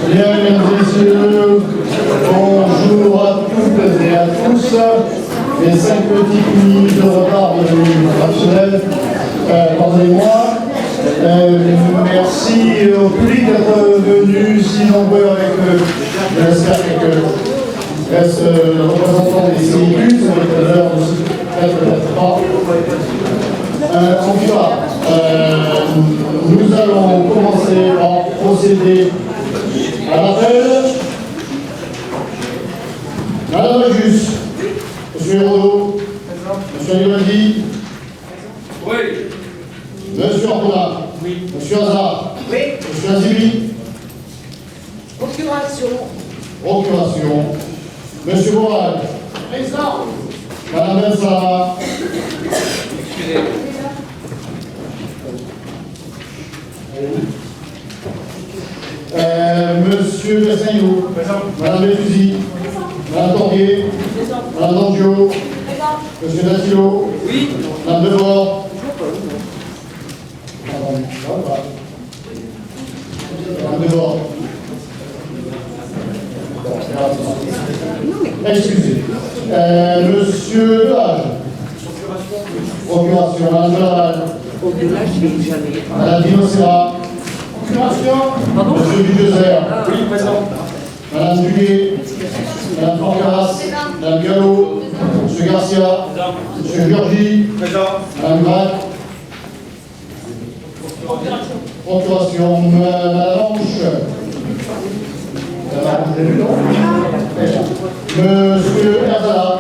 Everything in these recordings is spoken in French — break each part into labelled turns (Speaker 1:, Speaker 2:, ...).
Speaker 1: Bien, mesdames et messieurs, bonjour à toutes et à tous. Les 5 petites minutes de retard devenus rationnels, pardonnez-moi. Merci au public d'être venu si nombreux avec, j'espère, quelques représentants des CIQ, ça va être l'heure de peut-être pas. En tout cas, nous allons commencer par procéder à l'appel. Madame la Juste, Monsieur Hérault, Monsieur Limaldi,
Speaker 2: oui.
Speaker 1: Monsieur Arpona,
Speaker 2: Oui.
Speaker 1: Monsieur Hazard,
Speaker 3: Oui.
Speaker 1: Monsieur Azibi,
Speaker 3: Procuration.
Speaker 1: procuration, Monsieur Moral,
Speaker 3: Présent.
Speaker 1: Madame Bensala,
Speaker 2: Excusez.
Speaker 1: Monsieur Bessignou,
Speaker 2: Présent.
Speaker 1: Madame Bétusi, Madame Tordier, Madame Dandio, Monsieur Dattilo,
Speaker 2: Oui.
Speaker 1: Madame Debord, Madame Debord. Excusez. Monsieur Delage. Procuration. Madame Delaval. Madame Dinocera. Procuration. Monsieur Dugezer.
Speaker 2: Oui, présent.
Speaker 1: Madame Duguay. Madame Forgeras. Madame Gallo. Monsieur Garcia. Monsieur Georgie.
Speaker 2: Présent.
Speaker 1: Madame Grac. Procuration. Madame Anche. Monsieur Herzala.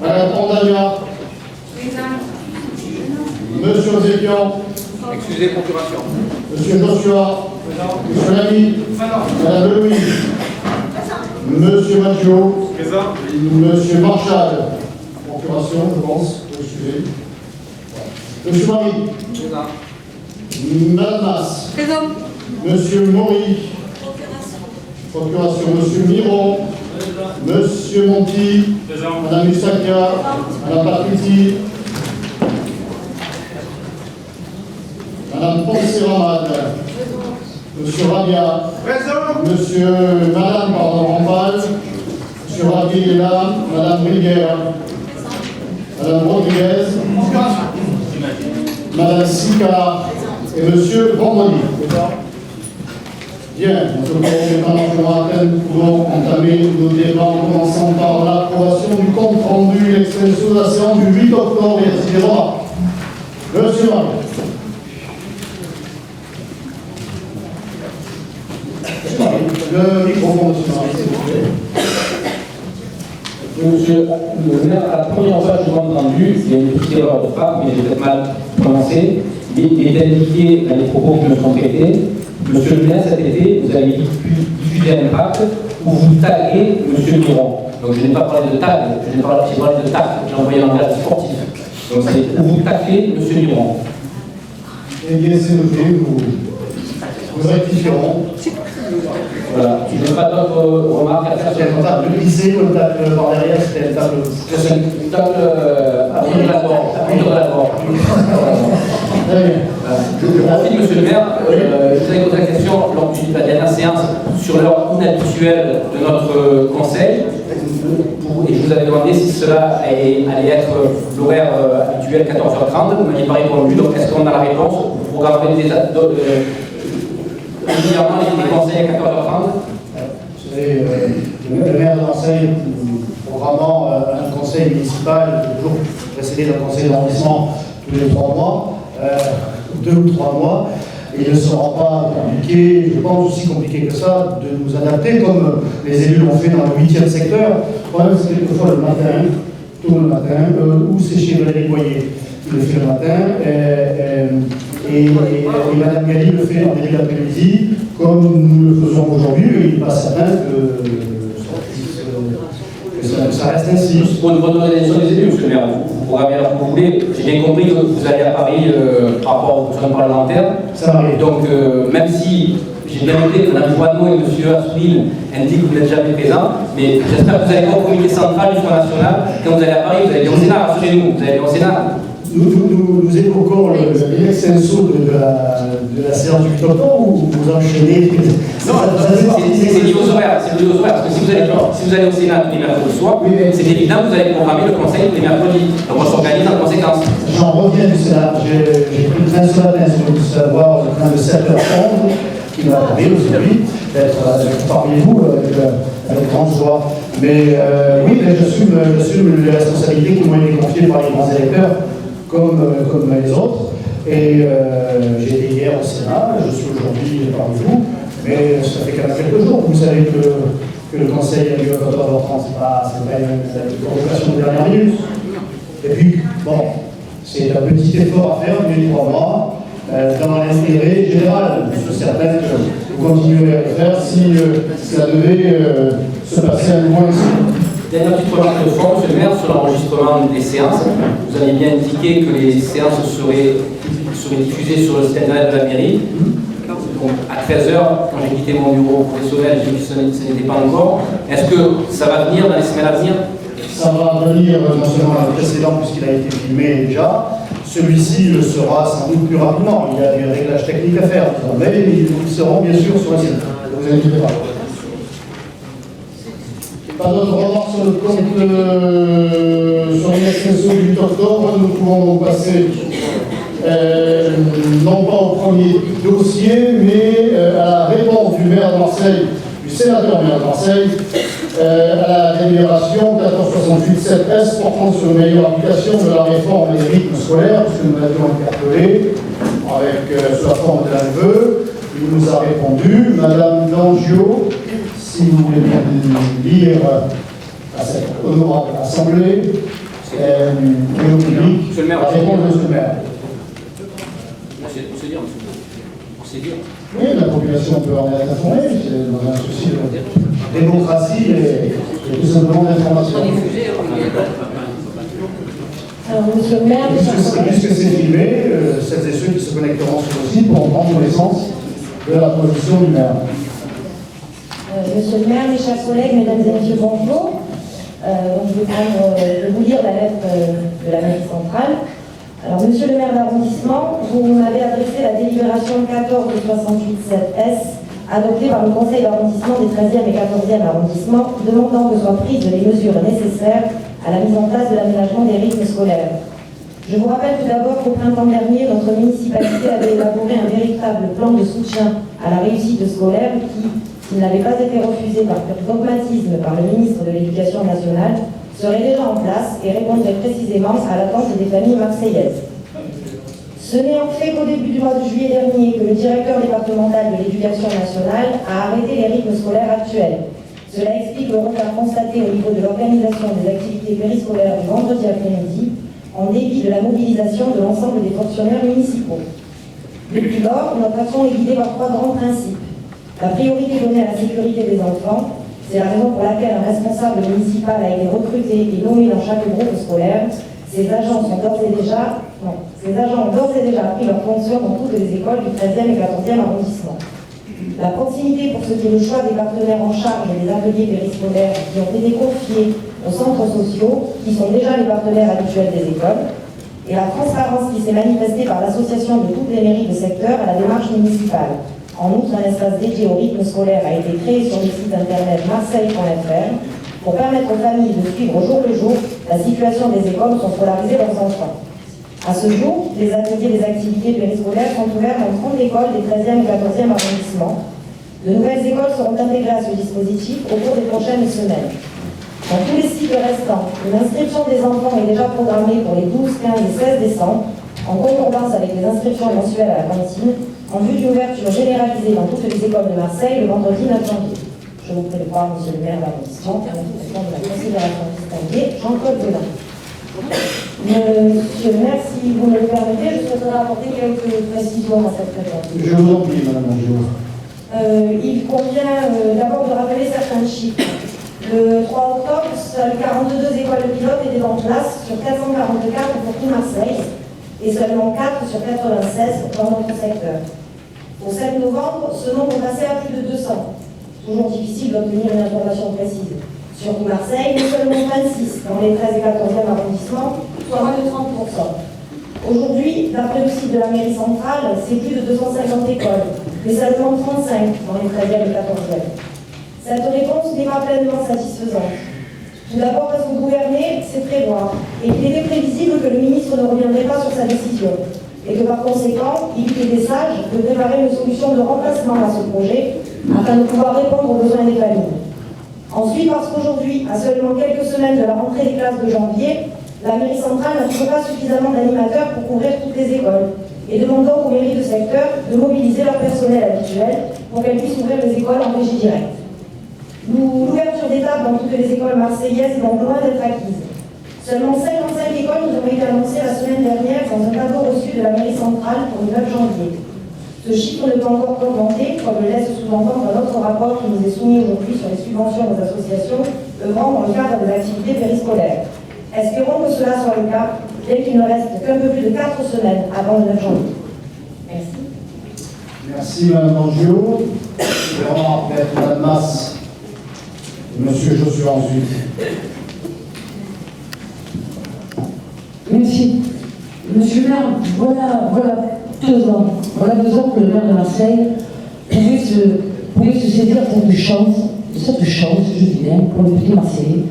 Speaker 1: Madame Pandania. Monsieur Zépian.
Speaker 2: Excusez, procuration.
Speaker 1: Monsieur Joshua. Monsieur Lamy. Madame Louis. Monsieur Maggio.
Speaker 2: Présent.
Speaker 1: Monsieur Marchal. Procuration, je pense. Excusez. Monsieur Marie.
Speaker 2: Présent.
Speaker 1: Madame Masse.
Speaker 3: Présent.
Speaker 1: Monsieur Maury. Procuration. Monsieur Miron. Monsieur Monti.
Speaker 2: Présent.
Speaker 1: Madame Lusakia. Madame Patrici. Madame Ponce-Ramad. Monsieur Rabia.
Speaker 2: Présent.
Speaker 1: Madame Rambal. Monsieur Rabi est là. Madame Riguer. Madame Rodriguez. Madame Sika. Et Monsieur Vendredi. Bien, nous pouvons entamer nos débats en commençant par l'approbation du compte rendu et l'extension de la séance du 8 octobre et ainsi de suite. Monsieur Marie. Le microphone, monsieur Marie, s'il vous plaît.
Speaker 4: Monsieur le maire, à la première page du compte rendu, il y a une petite erreur de frappe, mais j'ai peut-être mal prononcé. Il est indiqué dans les propos qui me sont traités. Monsieur le maire, cet été, vous avez diffusé un impact où vous taguez Monsieur Miron. Donc je n'ai pas parlé de tag, j'ai parlé de tag, j'ai envoyé un langage sportif. Donc c'est où vous taguez Monsieur Miron.
Speaker 1: Eh bien, c'est noté, nous rectifierons.
Speaker 4: Voilà, je n'ai pas d'autres remarques à faire sur
Speaker 1: C'était une table glissée, une table par derrière, c'était une table.
Speaker 4: C'est une table à bout de la bord.
Speaker 1: Très bien.
Speaker 4: Merci, monsieur le maire. Je vous avais posé la question lors de la dernière séance sur l'heure inhabituelle de notre conseil. Et je vous avais demandé si cela allait être l'horaire habituel 14h30. Vous m'aviez pas répondu. Donc, est-ce qu'on a la réponse? Vous programmez régulièrement les conseils à 14h30?
Speaker 1: Vous savez, le maire de Marseille, programmant un conseil municipal, toujours précédé d'un conseil d'arrondissement tous les 3 mois, 2 ou 3 mois. Et il ne sera pas compliqué, je pense aussi compliqué que ça, de nous adapter comme les élus l'ont fait dans le 8e secteur. Le problème, c'est quelquefois le matin, tôt le matin, ou c'est chez Valérie Boyer qui le fait le matin, et Mme Galli le fait en début d'après-midi, comme nous le faisons aujourd'hui, il n'est pas certain que ça reste ainsi.
Speaker 4: Pour une bonne organisation des élus, monsieur le maire, vous programmez alors que vous voulez. J'ai bien compris que vous allez à Paris par rapport aux fonctionnements parlementaires.
Speaker 1: Ça arrive.
Speaker 4: Donc, même si j'ai bien noté que Mme Joanneau et M. Assouline indiquent que vous n'êtes jamais présent, mais j'espère que vous allez voir au comité central du Front National. Quand vous allez à Paris, vous allez aller au Sénat, rassurez-nous, vous allez aller au Sénat.
Speaker 1: nous évoquons l'extenso de la séance du 8 octobre ou vous enchaînez?
Speaker 2: Non, c'est lié aux horaires. C'est lié aux horaires. Parce que si vous allez au Sénat tous les mercredis soirs, c'est évident que vous allez programmer le conseil tous les mercredis. Donc on s'organise en conséquence.
Speaker 1: J'en reviens du Sénat. J'ai pris le train ce matin, je veux savoir, le train de 7h11, qui m'a permis aujourd'hui d'être parmi vous avec grande joie. Mais oui, j'assume les responsabilités qui m'ont été confiées par les grands électeurs, comme les autres. Et j'ai été hier au Sénat, je suis aujourd'hui parmi vous, mais ça fait quand même quelques jours. Vous savez que le Conseil a lieu à 14h30, c'est pas une convocation de dernière minute. Et puis, bon, c'est un petit effort à faire, depuis 3 mois, dans l'intérêt général. Je suis certain que vous continuerez à le faire si ça devait se passer à nouveau ici.
Speaker 2: Dernière petite remarque de fond, monsieur le maire, sur l'enregistrement des séances. Vous avez bien indiqué que les séances seraient diffusées sur le site internet de la mairie. Donc à 13h, quand j'ai quitté mon bureau professionnel, j'ai vu que ce n'était pas encore. Est-ce que ça va venir dans les semaines à venir?
Speaker 1: Ça va venir non seulement le précédent, puisqu'il a été filmé déjà. Celui-ci le sera sans doute plus rapidement. Il y a des réglages techniques à faire, mais ils seront bien sûr sur le site. Ne vous inquiétez pas. Pas d'autres remarques sur le compte sur l'extenso du 8 octobre. Nous pouvons donc passer non pas au premier dossier, mais à la réponse du maire de Marseille, du sénateur maire de Marseille, à la délibération 1468-7S portant sur une meilleure application de la réforme des rythmes scolaires, puisque nous l'avions interpellé avec sous la forme d'un vœu. Il nous a répondu. Madame D'Angio, si vous voulez bien lire à cette honorable assemblée et au public la réponse de ce maire.
Speaker 2: On sait dire.
Speaker 1: Oui, la population peut en être informée, c'est dans un souci de démocratie et tout simplement d'information.
Speaker 3: Alors, monsieur le maire,
Speaker 1: puisque c'est filmé, celles et ceux qui se connecteront sur le site pourront prendre connaissance de la position du maire.
Speaker 3: Monsieur le maire, mes chers collègues, mesdames et messieurs, bonjour. Je vais vous lire la lettre de la mairie centrale. Alors, monsieur le maire d'arrondissement, vous m'avez adressé la délibération 14/68-7S adoptée par le conseil d'arrondissement des 13e et 14e arrondissements, demandant que soient prises les mesures nécessaires à la mise en place de l'aménagement des rythmes scolaires. Je vous rappelle tout d'abord qu'au printemps dernier, notre municipalité avait élaboré un véritable plan de soutien à la réussite scolaire qui, s'il n'avait pas été refusé par pur dogmatisme par le ministre de l'Éducation nationale, serait déjà en place et répondrait précisément à l'attente des familles marseillaises. Ce n'est en fait qu'au début du mois de juillet dernier que le directeur départemental de l'Éducation nationale a arrêté les rythmes scolaires actuels. Cela explique le retard constaté au niveau de l'organisation des activités périscolaires du vendredi après-midi, en dépit de la mobilisation de l'ensemble des fonctionnaires municipaux. Depuis lors, notre action est guidée par 3 grands principes. La priorité donnée à la sécurité des enfants, c'est la raison pour laquelle un responsable municipal a été recruté et nommé dans chaque groupe scolaire. Ces agents ont d'ores et déjà pris leur fonction dans toutes les écoles du 13e et 14e arrondissement. La proximité pour ce qui est le choix des partenaires en charge des ateliers périscolaires qui ont été confiés aux centres sociaux, qui sont déjà les partenaires habituels des écoles, et la transparence qui s'est manifestée par l'association de toutes les mairies de secteur à la démarche municipale. En outre, un espace dédié au rythme scolaire a été créé sur le site internet marseille.fr pour permettre aux familles de suivre au jour le jour la situation des écoles où sont scolarisés leurs enfants. À ce jour, les ateliers des activités périscolaires sont ouverts dans 30 écoles des 13e et 14e arrondissements. De nouvelles écoles seront intégrées à ce dispositif au cours des prochaines semaines. Dans tous les sites restants, l'inscription des enfants est déjà programmée pour les 12, 15 et 16 décembre, en concordance avec les inscriptions mensuelles à la cantine, en vue d'une ouverture généralisée dans toutes les écoles de Marseille le vendredi 9 janvier. Je vous prie de voir, monsieur le maire d'arrondissement, pour la considération distinguée, Jean-Claude Belin. Monsieur le maire, si vous me le permettez, je souhaiterais apporter quelques précisions à cette réponse.
Speaker 1: Je vous en prie, madame Angio.
Speaker 3: Il convient d'abord de rappeler certains chiffres. Le 3 octobre, seules 42 écoles pilotes étaient en place sur 444 pour tout Marseille et seulement 4 sur 96 dans notre secteur. Au 7 novembre, ce nombre passait à plus de 200. Toujours difficile d'obtenir une information précise. Sur tout Marseille, mais seulement 26 dans les 13 et 14e arrondissements, soit moins de 30%. Aujourd'hui, d'après le site de la mairie centrale, c'est plus de 250 écoles, mais seulement 35 dans les 13e et 14e. Cette réponse n'est pas pleinement satisfaisante. Tout d'abord parce que gouverner, c'est prévoir, et il était prévisible que le ministre ne reviendrait pas sur sa décision, et que par conséquent, il eût été sage de préparer une solution de remplacement à ce projet, afin de pouvoir répondre aux besoins des familles. Ensuite, parce qu'aujourd'hui, à seulement quelques semaines de la rentrée des classes de janvier, la mairie centrale n'a toujours pas suffisamment d'animateurs pour couvrir toutes les écoles, et demande donc aux mairies de secteur de mobiliser leur personnel habituel pour qu'elles puissent ouvrir les écoles en régie directe. L'ouverture des tables dans toutes les écoles marseillaises est donc loin d'être acquise. Seulement 55 écoles nous ont été annoncées la semaine dernière dans un cadeau reçu de la mairie centrale pour le 9 janvier. Ce chiffre ne peut encore qu'augmenter, comme le laisse sous-entendre un autre rapport qui nous est soumis aujourd'hui sur les subventions aux associations œuvrant dans le cadre des activités périscolaires. Espérons que cela soit le cas, dès qu'il ne reste qu'un peu plus de 4 semaines avant le 9 janvier. Merci.
Speaker 1: Merci Mme Angio. Vraiment après Mme Masse. Monsieur Josué ensuite.
Speaker 5: Merci. Monsieur le maire, voilà 2 ans. Voilà 2 ans que le maire de Marseille pouvait se saisir cette chance, je dirais, pour le petit Marseillais,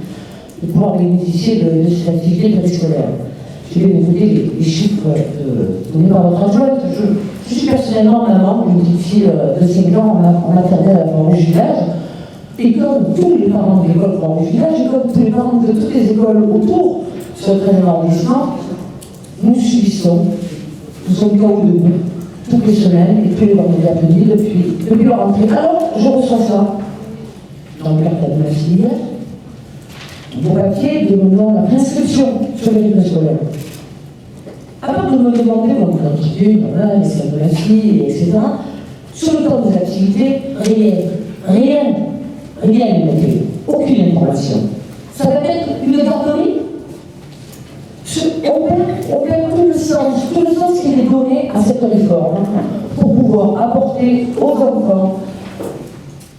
Speaker 5: de pouvoir bénéficier de cette activité périscolaire. J'ai bien écouté les chiffres donnés par votre adjointe. Je suis personnellement maman d'une petite fille de 5 ans en maternelle à Fort-Rouge-Village. Et comme tous les parents de l'école Fort-Rouge-Village, et comme tous les parents de toutes les écoles autour sur le 13e arrondissement, nous subissons, nous sommes KO debout, toutes les semaines et tous les vendredis après-midi depuis la rentrée. Alors, je reçois ça dans le cartable de ma fille, mon papier demandant la préinscription sur les rythmes scolaires. À part de me demander mon identité, les de la fille, etc., sur le temps des activités, rien n'est noté, aucune information. Ça va être une garderie. On perd tout le sens qui est donné à cette réforme pour pouvoir apporter aux enfants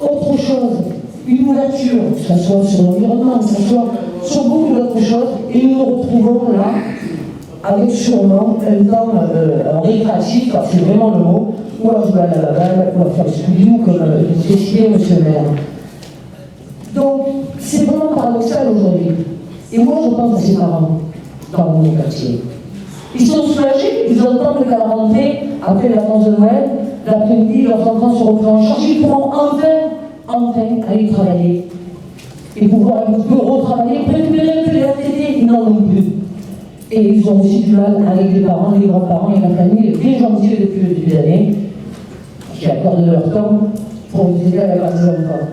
Speaker 5: autre chose, une ouverture, que ce soit sur l'environnement, que ce soit sur beaucoup d'autres choses, et nous nous retrouvons là avec sûrement un temps récréatif, c'est vraiment le mot, ou à jouer à la balle, ou à faire le studio, comme vous décidez, monsieur le maire. Donc, c'est vraiment paradoxal aujourd'hui. Et moi, je pense à ces parents dans mon quartier. Ils sont soulagés, ils entendent qu'à la rentrée, après les vacances de Noël, l'après-midi, leurs enfants seront pris en charge, ils pourront enfin aller travailler. Et pouvoir un peu retravailler, récupérer un peu les RTT, ils n'en ont plus. Et ils ont aussi du mal avec les parents, les grands-parents et la famille, bien gentils depuis le début de l'année, qui accordent leur temps pour nous aider à la garde des enfants.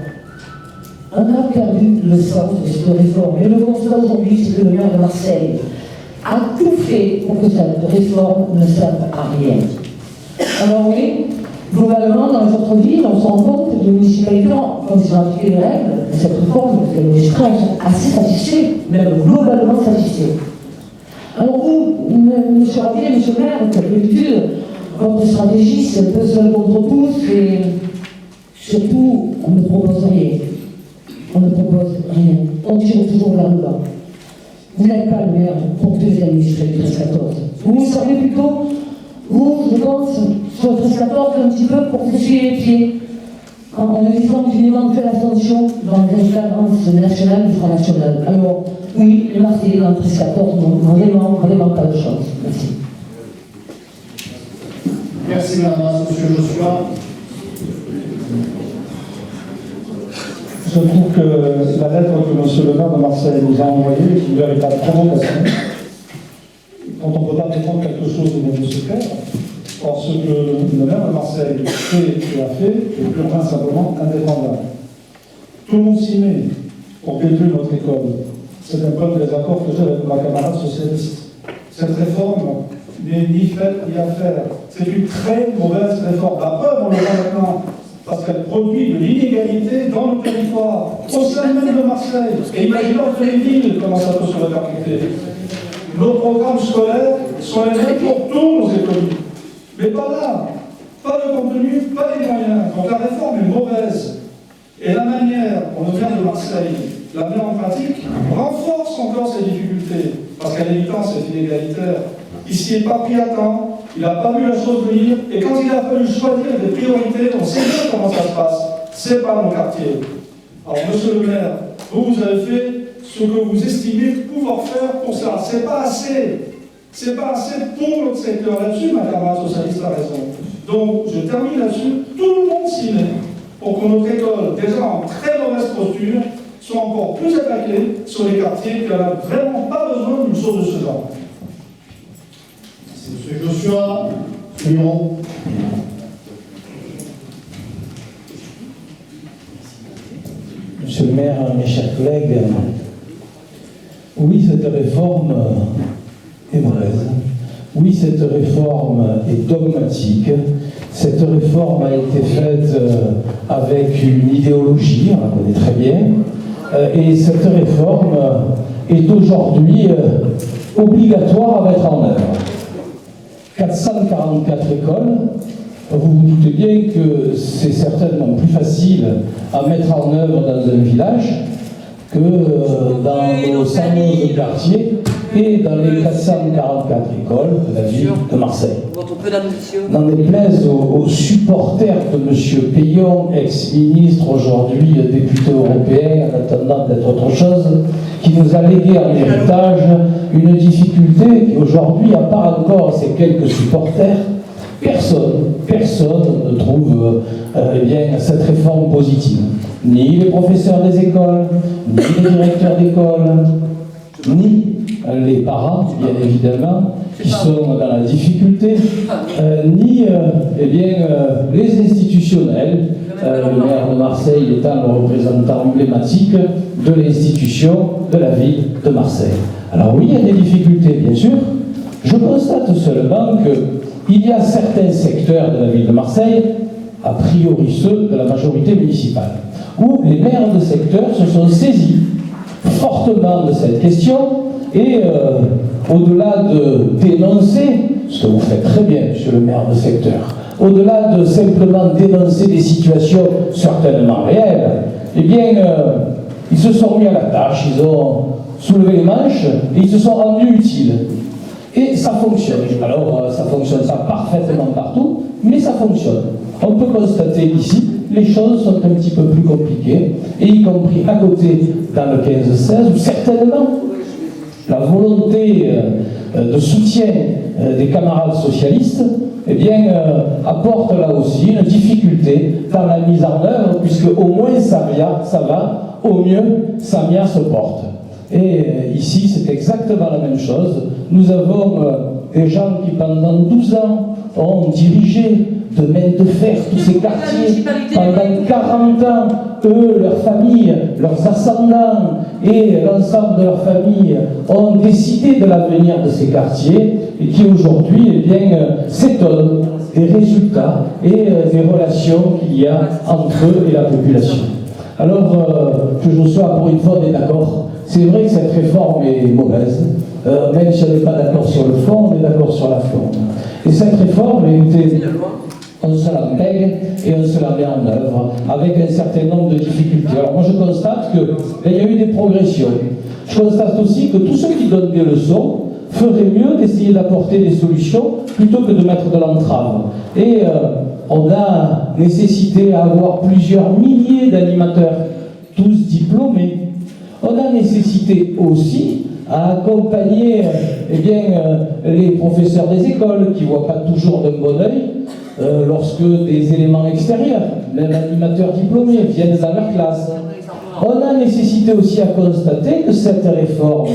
Speaker 5: On a perdu le sens de cette réforme. Et le constat aujourd'hui, c'est que le maire de Marseille a tout fait pour que cette réforme ne serve à rien. Alors oui, globalement, dans les autres villes, on se rend compte que les municipalités, quand ils ont appliqué les règles de cette réforme, que les municipalités sont assez satisfaits, même globalement satisfaits. Alors vous, M. Ravier, M. le maire, comme d'habitude, votre stratégie, c'est un peu seul contre tous, et surtout, on ne propose rien. On ne propose rien. On tire toujours vers le bas. Vous n'êtes pas le maire pour tous les administrés du 13-14. Vous servez plutôt, vous, je pense, sur le 13-14, un petit peu pour s'essuyer les pieds, en évitant d'une éventuelle ascension dans les instances nationales du Front National. Alors, oui, les Marseillais dans le 13-14 n'ont vraiment pas de chance. Merci.
Speaker 1: Merci Madame, Monsieur Joshua.
Speaker 6: Je trouve que la lettre que M. le maire de Marseille nous a envoyée est une véritable provocation. Quand on ne peut pas défendre quelque chose de mieux se faire, or ce que le maire de Marseille fait et a fait est purement simplement indéfendable. Tout le monde s'y met pour détruire notre école. C'est un peu le désaccord que j'ai avec ma camarade socialiste. Cette réforme n'est ni faite ni à faire. C'est une très mauvaise réforme. La preuve, on le voit maintenant. Parce qu'elle produit de l'inégalité dans le territoire, au sein même de Marseille. Et imaginons que les villes commencent un peu se répercuter. Nos programmes scolaires sont les mêmes pour tous nos écoles. Mais pas là. Pas de contenu, pas les moyens. Donc la réforme est mauvaise. Et la manière dont le maire de Marseille la met en pratique renforce encore ces difficultés. parce qu'un militant, c'est inégalitaire. Il s'y est pas pris à temps, il n'a pas vu la chose venir, et quand il a fallu choisir des priorités, on sait bien comment ça se passe. C'est pas mon quartier. Alors, monsieur le maire, vous avez fait ce que vous estimez pouvoir faire pour ça. C'est pas assez. C'est pas assez pour notre secteur. Là-dessus, ma camarade socialiste a raison. Donc, je termine là-dessus. Tout le monde s'y met pour que notre école, déjà en très mauvaise posture, soit encore plus attaquée sur les quartiers qui n'ont vraiment pas besoin d'une chose de ce genre.
Speaker 1: Monsieur Joshua, suivant.
Speaker 7: Monsieur le maire, mes chers collègues, oui, cette réforme est mauvaise. Oui, cette réforme est dogmatique. Cette réforme a été faite avec une idéologie, on la connaît très bien. Et cette réforme est aujourd'hui obligatoire à mettre en œuvre. 444 écoles, vous vous doutez bien que c'est certainement plus facile à mettre en œuvre dans un village que dans nos 111 quartiers et dans les 444 écoles de la ville de Marseille. N'en déplaise aux supporters de M. Payon, ex-ministre, aujourd'hui député européen, en attendant d'être autre chose, qui nous a légué en héritage une difficulté qui aujourd'hui, à part encore ces quelques supporters, personne ne trouve cette réforme positive. Ni les professeurs des écoles, ni les directeurs d'école, ni les parents, bien évidemment, qui sont dans la difficulté, ni les institutionnels, le maire de Marseille étant le représentant emblématique de l'institution de la ville de Marseille. Alors oui, il y a des difficultés, bien sûr. Je constate seulement qu'il y a certains secteurs de la ville de Marseille, a priori ceux de la majorité municipale, où les maires de secteur se sont saisis fortement de cette question et au-delà de dénoncer, ce que vous faites très bien, monsieur le maire de secteur, au-delà de simplement dénoncer des situations certainement réelles, eh bien, ils se sont mis à la tâche, ils ont soulevé les manches et ils se sont rendus utiles. Et ça fonctionne. Alors, ça ne fonctionne pas parfaitement partout, mais ça fonctionne. On peut constater ici, les choses sont un petit peu plus compliquées, et y compris à côté, dans le 15-16, où certainement la volonté de soutien des camarades socialistes eh bien, apporte là aussi une difficulté dans la mise en œuvre, puisque au moins ça va, au mieux Samia se porte. Et ici, c'est exactement la même chose. Nous avons des gens qui, pendant 12 ans, ont dirigé de main de fer tous ces quartiers. Pendant 40 ans, eux, leurs familles, leurs ascendants et l'ensemble de leur famille ont décidé de l'avenir de ces quartiers et qui aujourd'hui s'étonnent des résultats et des relations qu'il y a entre eux et la population. Alors, que je sois pour une fois d'accord, c'est vrai que cette réforme est mauvaise, même si on n'est pas d'accord sur le fond, on est d'accord sur la forme. Et cette réforme, on se la pègue et on se la met en œuvre avec un certain nombre de difficultés. Alors moi je constate qu'il y a eu des progressions. Je constate aussi que tous ceux qui donnent des leçons feraient mieux d'essayer d'apporter des solutions plutôt que de mettre de l'entrave. Et on a nécessité à avoir plusieurs milliers d'animateurs, tous diplômés. On a nécessité aussi à accompagner les professeurs des écoles qui ne voient pas toujours d'un bon œil lorsque des éléments extérieurs, même animateurs diplômés, viennent dans leur classe. On a nécessité aussi à constater que cette réforme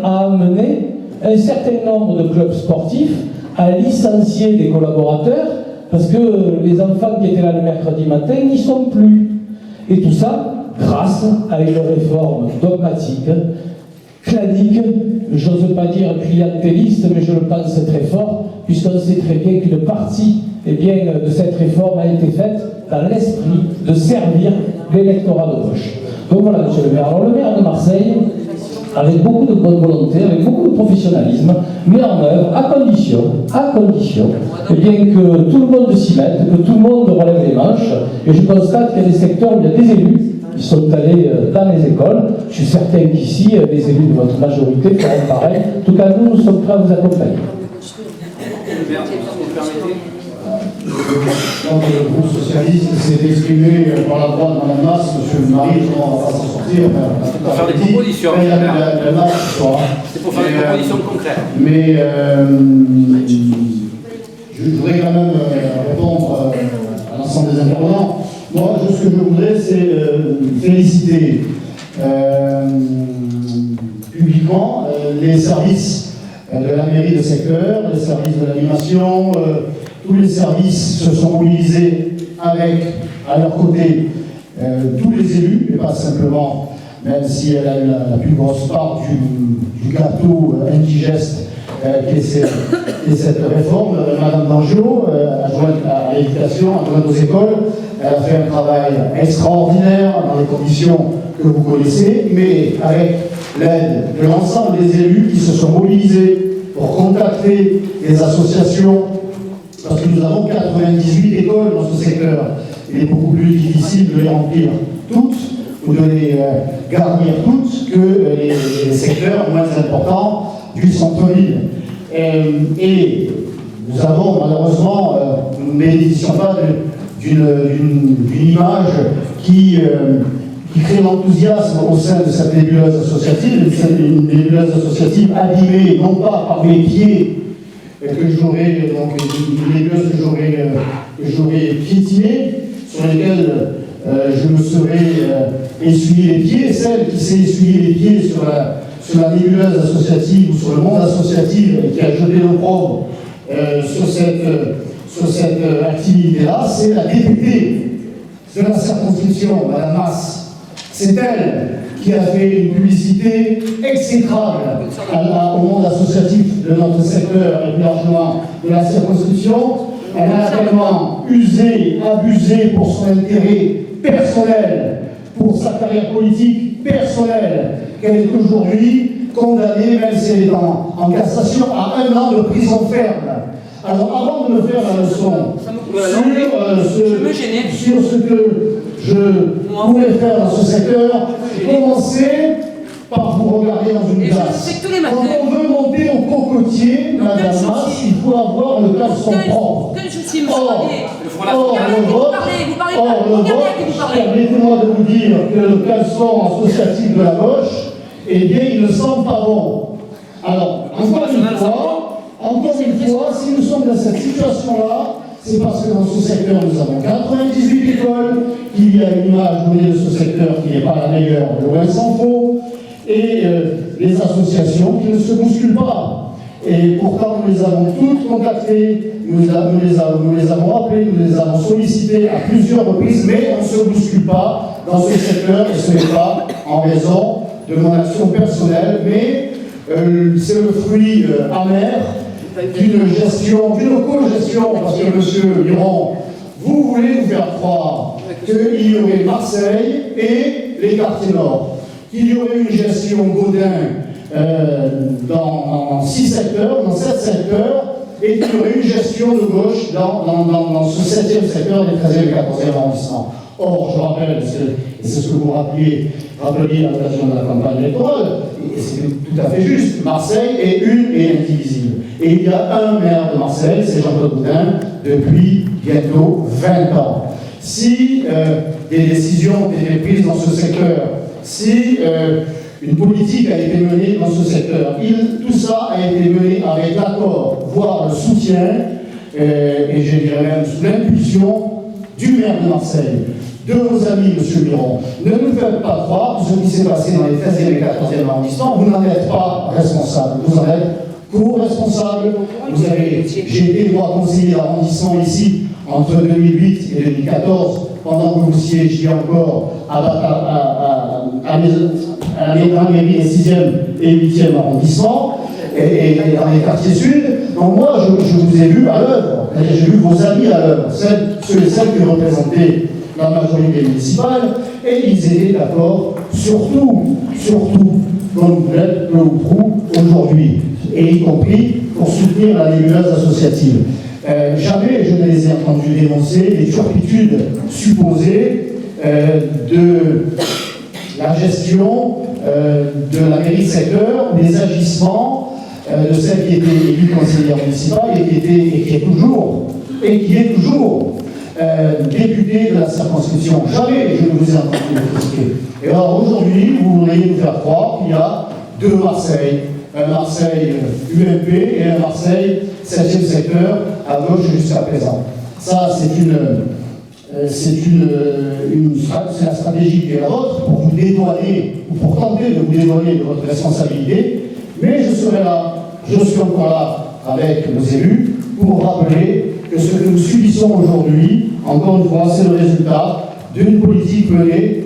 Speaker 7: a amené un certain nombre de clubs sportifs à licencier des collaborateurs parce que les enfants qui étaient là le mercredi matin n'y sont plus. Et tout ça grâce à une réforme dogmatique, clanique, j'ose pas dire clientéliste, mais je le pense très fort, puisqu'on sait très bien qu'une partie de cette réforme a été faite dans l'esprit de servir l'électorat de gauche. Donc voilà, monsieur le maire. Alors le maire de Marseille, avec beaucoup de bonne volonté, avec beaucoup de professionnalisme, met en œuvre à condition que tout le monde s'y mette, que tout le monde relève les manches. Et je constate qu'il y a des secteurs où il y a des élus ils sont allés dans les écoles. Je suis certain qu'ici, les élus de votre majorité feront pareil. En tout cas, nous sommes prêts à vous accompagner.
Speaker 1: Donc, le groupe socialiste s'est exprimé par la voix de Mme Masse, M. Marie, on ne va pas s'en sortir.
Speaker 2: Pour faire des propositions. C'est pour faire des propositions concrètes.
Speaker 1: Mais je voudrais quand même répondre à l'ensemble des intervenants. Moi, ce que je voudrais, c'est féliciter publiquement les services de la mairie de secteur, les services de l'animation, tous les services se sont mobilisés avec, à leur côté, tous les élus, et pas simplement, même si elle a eu la plus grosse part du gâteau indigeste qui est cette réforme. Madame Dangeau, adjointe à l'éducation, adjointe aux écoles, elle a fait un travail extraordinaire dans les conditions que vous connaissez, mais avec l'aide de l'ensemble des élus qui se sont mobilisés pour contacter les associations, parce que nous avons 98 écoles dans ce secteur. Il est beaucoup plus difficile de les remplir toutes ou de les garnir toutes que les secteurs moins importants du centre-ville. Et nous avons malheureusement, nous ne bénéficions pas d'une image qui crée l'enthousiasme au sein de cette nébuleuse associative, une nébuleuse associative abîmée non pas par mes pieds, que j'aurais, donc une nébuleuse que j'aurais piétinée, sur lesquelles je me serais essuyé les pieds, celle qui s'est essuyé les pieds sur la nébuleuse associative ou sur le monde associatif et qui a jeté l'opprobre sur cette activité-là, c'est la députée de la circonscription, Mme Masse. C'est elle qui a fait une publicité exécrable au monde associatif de notre secteur et plus largement de la circonscription. Elle a tellement usé, abusé pour son intérêt personnel, pour sa carrière politique personnelle, qu'elle est aujourd'hui condamnée, même si elle est en cassation, à 1 an de prison ferme. Alors avant de me faire la leçon sur ce que je voulais faire dans ce secteur, commencer par vous regarder dans une glace. Quand on veut monter au cocotier, Madame Masse, il faut avoir le caleçon propre. Or, le vote, permettez-moi de vous dire que le caleçon associatif de la gauche, eh bien, il ne sent pas bon. Alors, encore une fois, si nous sommes dans cette situation-là, c'est parce que dans ce secteur, nous avons 98 écoles, qu'il y a une image donnée de ce secteur qui n'est pas la meilleure, loin s'en faut, et les associations qui ne se bousculent pas. Et pourtant, nous les avons toutes contactées, nous les avons appelées, nous les avons sollicitées à plusieurs reprises, mais on ne se bouscule pas dans ce secteur, et ce n'est pas en raison de mon action personnelle, mais c'est le fruit amer d'une co-gestion, parce que M. Miron, vous voulez nous faire croire qu'il y aurait Marseille et les quartiers nord, qu'il y aurait une gestion Gaudin dans 6 secteurs, dans 7 secteurs, et qu'il y aurait une gestion de gauche dans ce 7e secteur des 13e et 14e arrondissements. Or, je rappelle, et c'est ce que vous rappeliez à l'occasion de la campagne électorale, et c'est tout à fait juste, Marseille est une et indivisible. Et il y a un maire de Marseille, c'est Jean-Claude Gaudin, depuis bientôt 20 ans. Si des décisions étaient prises dans ce secteur, si une politique a été menée dans ce secteur, tout ça a été mené avec l'accord, voire le soutien, et je dirais même sous l'impulsion du maire de Marseille, de vos amis, M. Miron. Ne nous faites pas croire que ce qui s'est passé dans les 13e et 14e arrondissements, vous n'en êtes pas responsable, vous en êtes co-responsable. J'ai été droit conseiller d'arrondissement ici entre 2008 et 2014, pendant que vous siégiez encore à la mairie des 6e et 8e arrondissements et dans les quartiers sud. Donc moi, je vous ai vu à l'œuvre, j'ai vu vos amis à l'œuvre, ceux et celles qui représentaient la majorité municipale, et ils étaient d'accord surtout, comme vous l'êtes peu ou prou aujourd'hui, et y compris pour soutenir la nébuleuse associative. Jamais je ne les ai entendus dénoncer les turpitudes supposées de la gestion de la mairie de secteur, des agissements de celle qui était élue conseillère municipale et qui est toujours députée de la circonscription. Jamais je ne vous ai entendu le critiquer. Et alors aujourd'hui, vous voudriez nous faire croire qu'il y a deux Marseille, un Marseille UMP et un Marseille 7e secteur à gauche jusqu'à présent. Ça, c'est la stratégie qui est la vôtre pour vous dédouaner, ou pour tenter de vous dédouaner de votre responsabilité. Mais je serai là, je suis encore là avec nos élus pour rappeler que ce que nous subissons aujourd'hui, encore une fois, c'est le résultat d'une politique menée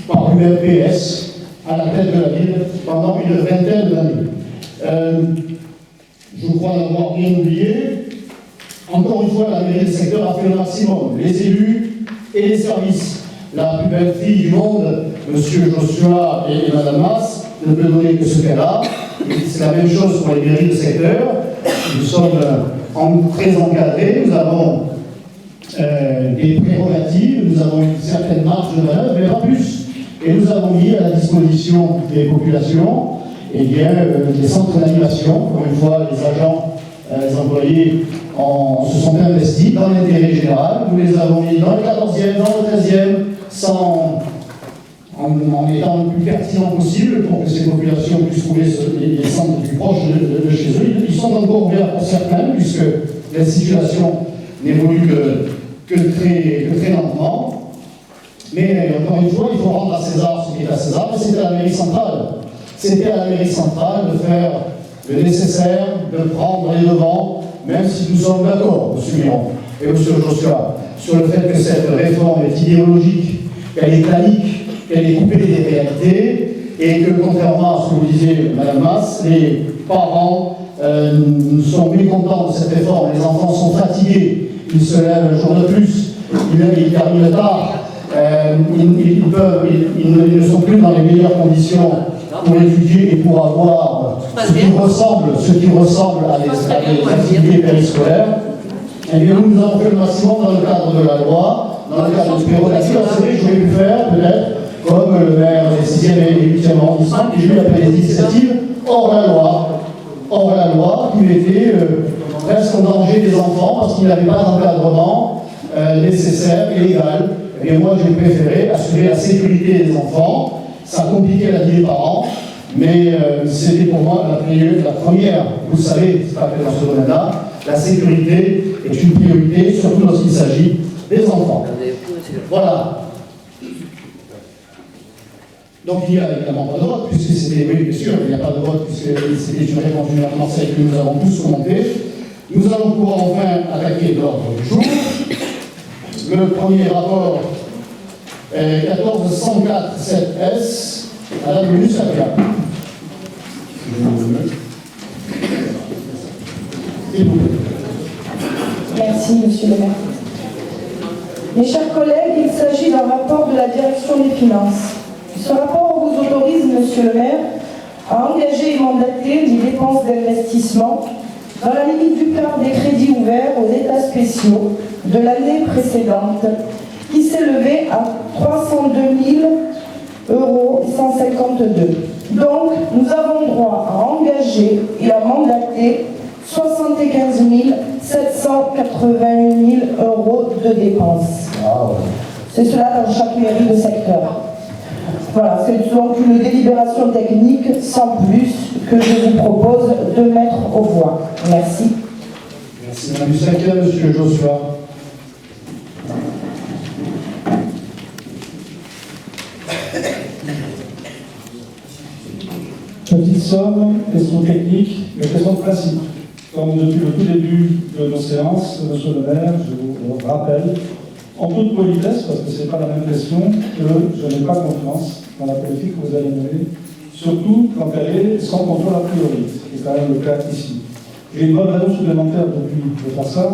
Speaker 1: par l'UMPS à la tête de la ville pendant une vingtaine d'années. Je crois n'avoir rien oublié. Encore une fois, la mairie du secteur a fait le maximum. Les élus et les services. La plus belle fille du monde, M. Joshua et Mme Mas, ne peut donner que ce qu'elle a. C'est la même chose pour les mairies de secteur. Nous sommes très encadrés, nous avons des prérogatives, nous avons une certaine marge de manœuvre, mais pas plus. Et nous avons mis à la disposition des populations des centres d'animation. Encore une fois, les agents, les employés se sont investis dans l'intérêt général. Nous les avons mis dans le 14e, dans le 13e, en étant le plus pertinent possible pour que ces populations puissent trouver les centres plus proches de chez eux. Ils sont encore ouverts pour certains, puisque la situation n'évolue que très lentement. Mais encore une fois, il faut rendre à César ce qui est à César, et c'était à la mairie centrale. C'était à la mairie centrale de faire le nécessaire, de prendre les devants, même si nous sommes d'accord, M. Miron et M. Joshua, sur le fait que cette réforme est idéologique, qu'elle est planique, qu'elle est coupée des réalités, et que contrairement à ce que vous disiez, Mme Mas, les parents sont mécontents de cette réforme. Les enfants sont fatigués, ils se lèvent un jour de plus, ils terminent tard, ils ne sont plus dans les meilleures conditions pour étudier et pour avoir ce qui ressemble à des activités périscolaires. Eh bien, nous avons fait le maximum dans le cadre de la loi, dans le cadre du prérogative. C'est vrai que j'aurais pu faire, peut-être, comme le maire des 6e et 8e arrondissements, qui j'ai eu appelé des initiatives hors la loi, qui mettaient presque en danger des enfants parce qu'ils n'avaient pas d'encadrement nécessaire et légal. Eh bien, moi, j'ai préféré assurer la sécurité des enfants. Ça compliquait la vie des parents, mais c'était pour moi la première. Vous savez, c'est pas fait dans ce domaine-là, la sécurité est une priorité, surtout lorsqu'il s'agit des enfants. Voilà. Donc il n'y a évidemment pas de vote, puisque c'était, oui, bien sûr, il n'y a pas de vote, puisque c'était une réponse du maire de Marseille que nous avons tous commenté. Nous allons pouvoir enfin attaquer l'ordre du jour. Le premier rapport est 1404 7S, Madame Musacchia.
Speaker 5: Merci, Monsieur le maire. Mes chers collègues, il s'agit d'un rapport de la direction des finances. Ce rapport vous autorise, Monsieur le maire, à engager et mandater les dépenses d'investissement dans la limite du plan des crédits ouverts aux états spéciaux de l'année précédente, qui s'élevait à 302 152 €. Donc, nous avons droit à engager et à mandater 75 781 € de dépenses. C'est cela dans chaque mairie de secteur. Voilà, c'est donc une délibération technique sans plus que je vous propose de mettre aux voix. Merci.
Speaker 1: Merci Mme Musacchia, M. Joshua.
Speaker 6: Petite somme, question technique, mais question de principe. Comme depuis le tout début de nos séances, monsieur le maire, je vous rappelle, en toute politesse, parce que ce n'est pas la même question, que je n'ai pas confiance dans la politique que vous allez mener, surtout quand elle est sans contrôle a priori, ce qui est quand même le cas ici. J'ai une bonne raison supplémentaire depuis de faire ça,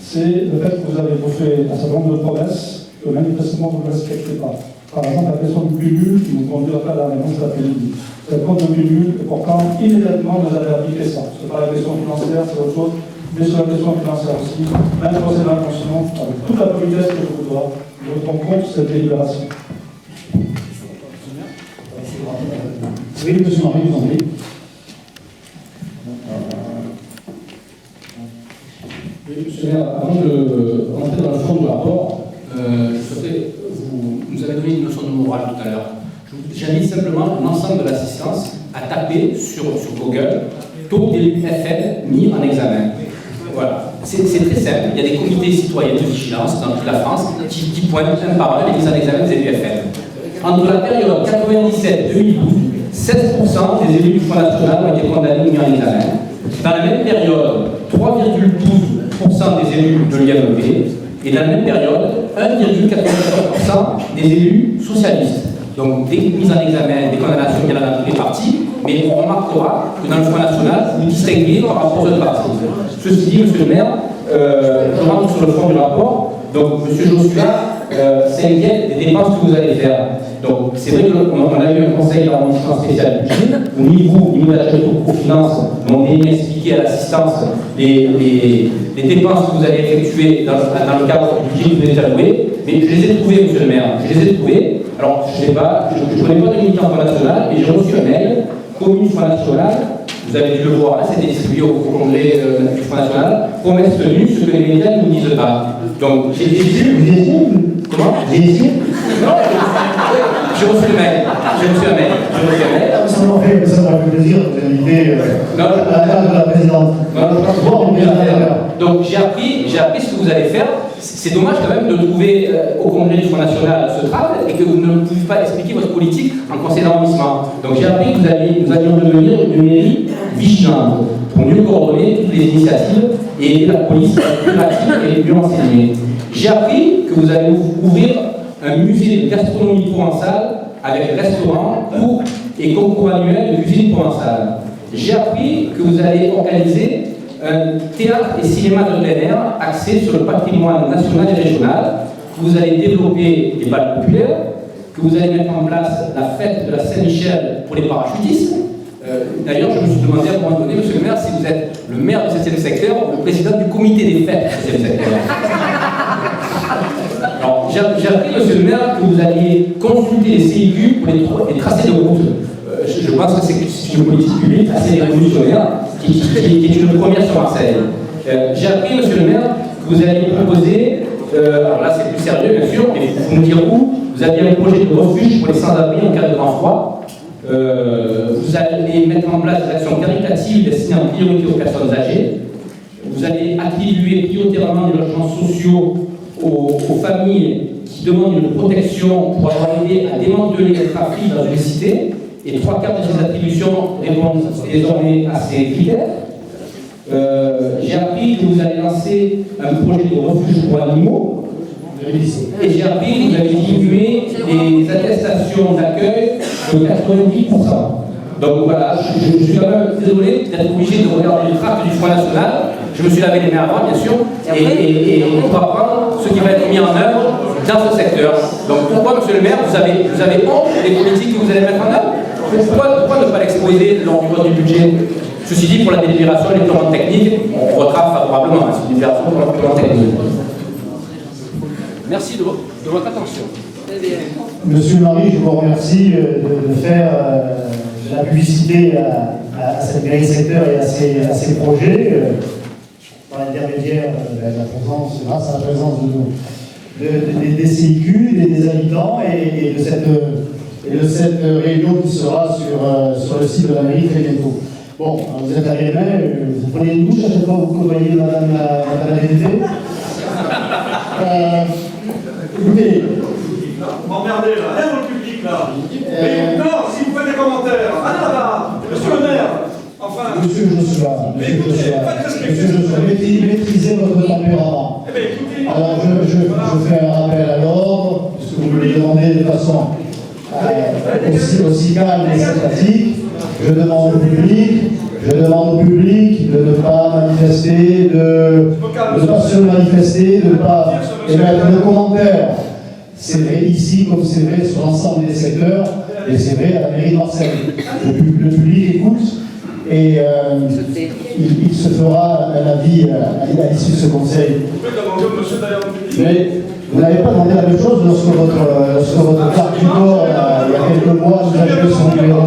Speaker 6: c'est le fait que vous avez fait un certain nombre de promesses que manifestement vous ne respectez pas. Par exemple, la question du cumul qui nous conduira à la réponse d'après-midi. Cette compte de cumul, et pourtant, immédiatement, vous avez appliqué ça. Ce n'est pas la question financière, c'est autre chose. mais sur la question financière aussi, même quand c'est l'inconscient, avec toute la politesse que je vous dois, je prends compte de cette délibération. Oui, monsieur Marie, vous en prie.
Speaker 4: Oui, monsieur le maire, avant de rentrer dans le fond du rapport, je souhaiterais nous avez donné une notion de morale tout à l'heure. J'invite simplement l'ensemble de l'assistance à taper sur Google taux d'élu FN mis en examen. Voilà, c'est très simple. Il y a des comités citoyens de vigilance dans toute la France qui pointent un par un les mises en examen des élus FN. Entre la période 97-2012, 16% des élus du Front National ont été condamnés ou mis en examen. Dans la même période, 3,12% des élus de l'IMP, et dans la même période, 1,94% des élus socialistes. Donc des mises en examen, des condamnations, il y en a dans tous les partis, mais on remarquera que dans le Front National, vous distinguez par rapport aux autres partis. Ceci dit, monsieur le maire, je rentre sur le fond du rapport. Donc, monsieur Joshua s'inquiète des dépenses que vous allez faire. Donc, c'est vrai qu'on a eu un conseil d'arrondissement spécial budget, où ni vous, ni la Microfinance m'ont bien expliqué à l'assistance les dépenses que vous allez effectuer dans le cadre du budget que vous êtes alloué. Mais je les ai trouvées, monsieur le maire, je les ai trouvées. Alors, je ne sais pas, je ne connais pas de militant Front National, mais j'ai reçu un mail, commune Front National, vous avez dû le voir, c'était distribué au congrès du Front National, promesse tenue, ce que les médias ne nous disent pas. Donc, j'ai dit. Comment? Non, j'ai reçu le mail. J'ai reçu un mail.
Speaker 1: Ça m'a fait plaisir de vous inviter à la table de la présidente.
Speaker 4: Donc j'ai appris ce que vous allez faire. C'est dommage quand même de trouver au congrès du Front National ce travail et que vous ne pouvez pas expliquer votre politique en conseil d'arrondissement. Donc j'ai appris que nous allions devenir une mairie vigilante pour mieux coordonner toutes les initiatives et aider la police plus active et mieux enseignée. J'ai appris que vous allez ouvrir un musée de gastronomie provençale avec restaurant, cours et concours annuel de cuisine provençale. J'ai appris que vous allez organiser un théâtre et cinéma de plein air axé sur le patrimoine national et régional, que vous allez développer des balles populaires, que vous allez mettre en place la fête de la Saint-Michel pour les parachutistes. D'ailleurs, je me suis demandé à un moment donné, monsieur le maire, si vous êtes le maire du 7e secteur ou le président du comité des fêtes du 7e secteur. Alors, j'ai appris, monsieur le maire, que vous alliez consulter les CIQ pour les tracés de route. Je pense que c'est une politique publique assez révolutionnaire qui est une première sur Marseille. J'ai appris, monsieur le maire, que vous alliez proposer, alors là c'est plus sérieux bien sûr, mais vous me direz où, vous aviez un projet de refuge pour les sans-abri en cas de grand froid. Vous allez mettre en place des actions caritatives destinées en priorité aux personnes âgées. Vous allez attribuer prioritairement des logements sociaux aux familles qui demandent une protection pour avoir aidé à démanteler les trafics dans une cité. Et 3/4 de ces attributions répondent désormais à ces critères. J'ai appris que vous allez lancer un projet de refuge pour animaux. Et j'ai appris que vous allez diminuer les attestations d'accueil de 90%. Donc voilà, je suis quand même désolé d'être obligé de regarder le tract du Front National. Je me suis lavé les mains avant, bien sûr, et on va apprendre ce qui va être mis en œuvre dans ce secteur. Donc pourquoi, monsieur le maire, vous avez honte des politiques que vous allez mettre en œuvre? Pourquoi ne pas l'exposer lors du vote du budget? Ceci dit, pour la délibération, les purement techniques, on votera favorablement à cette délibération purement technique. Merci de votre attention.
Speaker 1: Monsieur Marie, je vous remercie de faire la publicité à cette mairie secteur et à ses projets, par l'intermédiaire grâce à la présence des CIQ, des habitants et de cette réunion qui sera sur le site de la mairie très bientôt. Bon, vous êtes arrivés, vous prenez une douche à chaque fois que vous côtoyez madame la députée. Écoutez.
Speaker 8: M'emmerdez là, allez dans le public là. Non, si vous faites des commentaires, allez là-bas, monsieur le maire. Enfin.
Speaker 1: Monsieur Joshua, maîtrisez votre tempérament.
Speaker 8: Eh bien, écoutez.
Speaker 1: Alors je fais un rappel à l'ordre, puisque vous me le demandez de façon aussi calme et sympathique. Je demande au public de ne pas manifester, de ne pas se manifester, de ne pas émettre de commentaires. C'est vrai ici comme c'est vrai sur l'ensemble des secteurs, et c'est vrai à la mairie de Marseille. Le public écoute et il se fera un avis à l'issue de ce conseil.
Speaker 8: Vous pouvez demander au monsieur d'aller en public.
Speaker 1: Mais vous n'avez pas demandé la même chose lorsque votre carte du corps, il y a quelques mois, vous avez fait son numéro.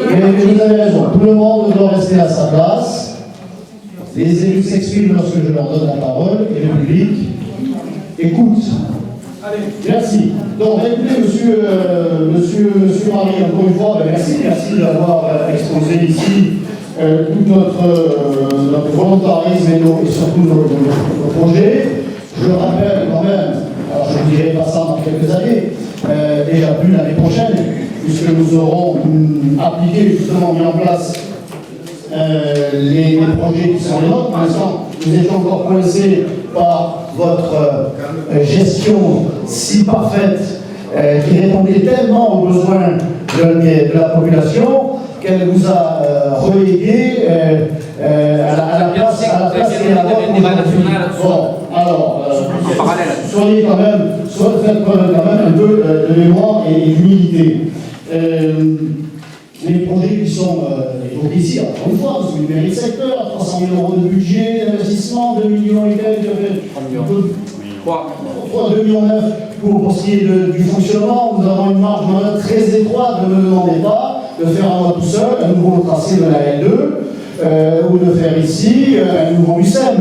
Speaker 1: Mais vous avez raison, tout le monde doit rester à sa place. Les élus s'expriment lorsque je leur donne la parole et le public écoute. Merci. Donc, écoutez, monsieur Marie, encore une fois, merci d'avoir exposé ici tout notre volontarisme et surtout nos projets. Je rappelle quand même, alors je ne dirai pas ça dans quelques années, déjà plus l'année prochaine, puisque nous aurons appliqué, justement, mis en place les projets qui sont les nôtres. Pour l'instant, nous étions encore coincés par votre gestion si parfaite qui répondait tellement aux besoins de la population qu'elle vous a relégué à la place et à la vôtre. Bon, alors, soyez quand même, faites preuve quand même un peu de mémoire et d'humilité. Les projets qui sont évoqués ici, encore une fois, vous avez mairie secteur, 300 000 € de budget, d'investissement, 2 millions et quelques, 2,9 millions pour ce qui est du fonctionnement. Nous avons une marge très étroite, ne me demandez pas de faire à moi tout seul un nouveau tracé de la L2 ou de faire ici un nouveau USEM.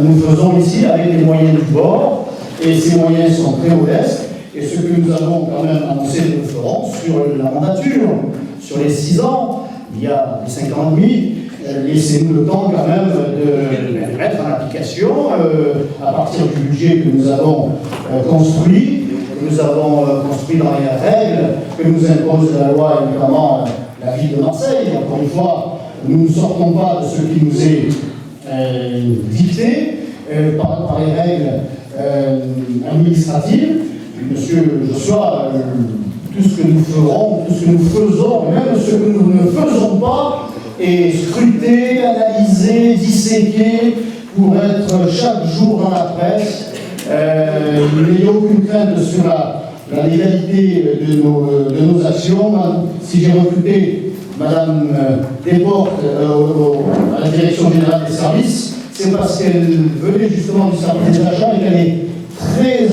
Speaker 1: Nous le faisons ici avec les moyens du bord et ces moyens sont très modestes. Et ce que nous avons quand même annoncé, nous le ferons sur la mandature, sur les 6 ans, il y a les 5 ans et demi, laissez-nous le temps quand même de mettre en application à partir du budget que nous avons construit, que nous avons construit dans les règles, que nous impose la loi et notamment la ville de Marseille. Encore une fois, nous ne sortons pas de ce qui nous est dicté par les règles administratives. Monsieur Joshua, tout ce que nous ferons, tout ce que nous faisons, même ce que nous ne faisons pas, est scruté, analysé, disséqué pour être chaque jour dans la presse. Il n'y a aucune crainte sur la légalité de nos actions. Si j'ai recruté Madame Desportes à la direction générale des services, c'est parce qu'elle venait justement du service des achats et qu'elle est très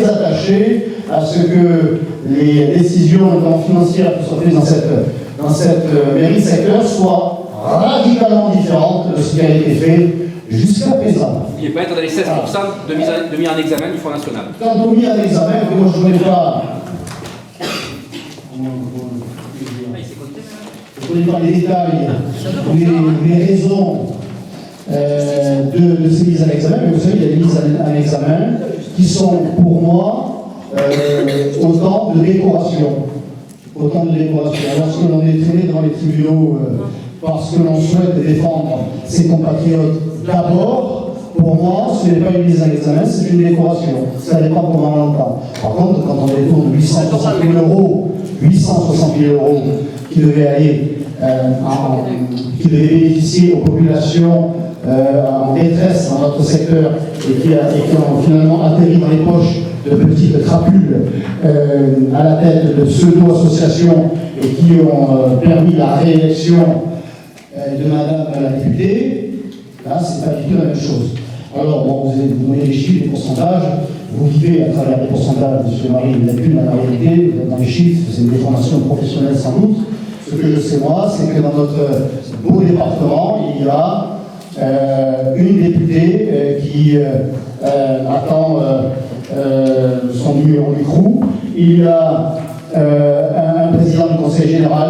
Speaker 1: attachée à ce que les décisions financières qui sont prises dans cette mairie secteur soient radicalement différentes de ce qui a été fait jusqu'à présent.
Speaker 2: Il n'est pas être dans les 16% de mise en examen du Front National.
Speaker 1: Quant aux mis en examen, moi je ne connais pas. Je ne connais pas les détails, les raisons de ces mises en examen, mais vous savez, il y a des mises en examen qui sont pour moi autant de décoration. Autant de décoration. Lorsque l'on est traîné dans les tribunaux parce que l'on souhaite défendre ses compatriotes d'abord, pour moi, ce n'est pas une mise en examen, c'est une décoration. Ça dépend comment on l'entend. Par contre, quand on détourne 860 000 € qui devaient aller, qui devaient bénéficier aux populations en détresse dans notre secteur et qui ont finalement atterri dans les poches de petites crapules à la tête de pseudo-associations et qui ont permis la réélection de Madame la députée, là, c'est pas du tout la même chose. Alors, bon, vous donnez les chiffres, les pourcentages, vous vivez à travers les pourcentages, M. Marie, vous n'avez plus la réalité, vous êtes dans les chiffres, c'est une déformation professionnelle sans doute. Ce que je sais moi, c'est que dans notre beau département, il y a une députée qui attend son numéro du CROU. Il y a un président du conseil général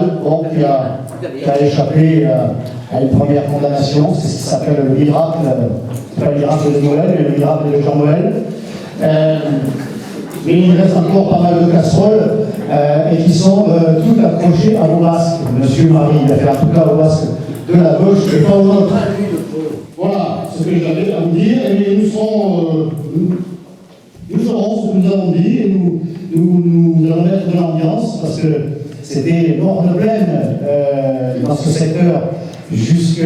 Speaker 1: qui a échappé à une première condamnation. C'est ce qui s'appelle le miracle, c'est pas le miracle de Noël, mais le miracle de Jean-Noël. Mais il reste encore pas mal de casseroles et qui sont toutes accrochées à vos masques. Monsieur Marie, il a fait en tout cas au masque de la gauche et pas au nôtre. Voilà ce que j'avais à vous dire. Et nous ferons ce que nous avons dit et nous allons mettre de l'ambiance parce que c'était morne pleine dans ce secteur jusque.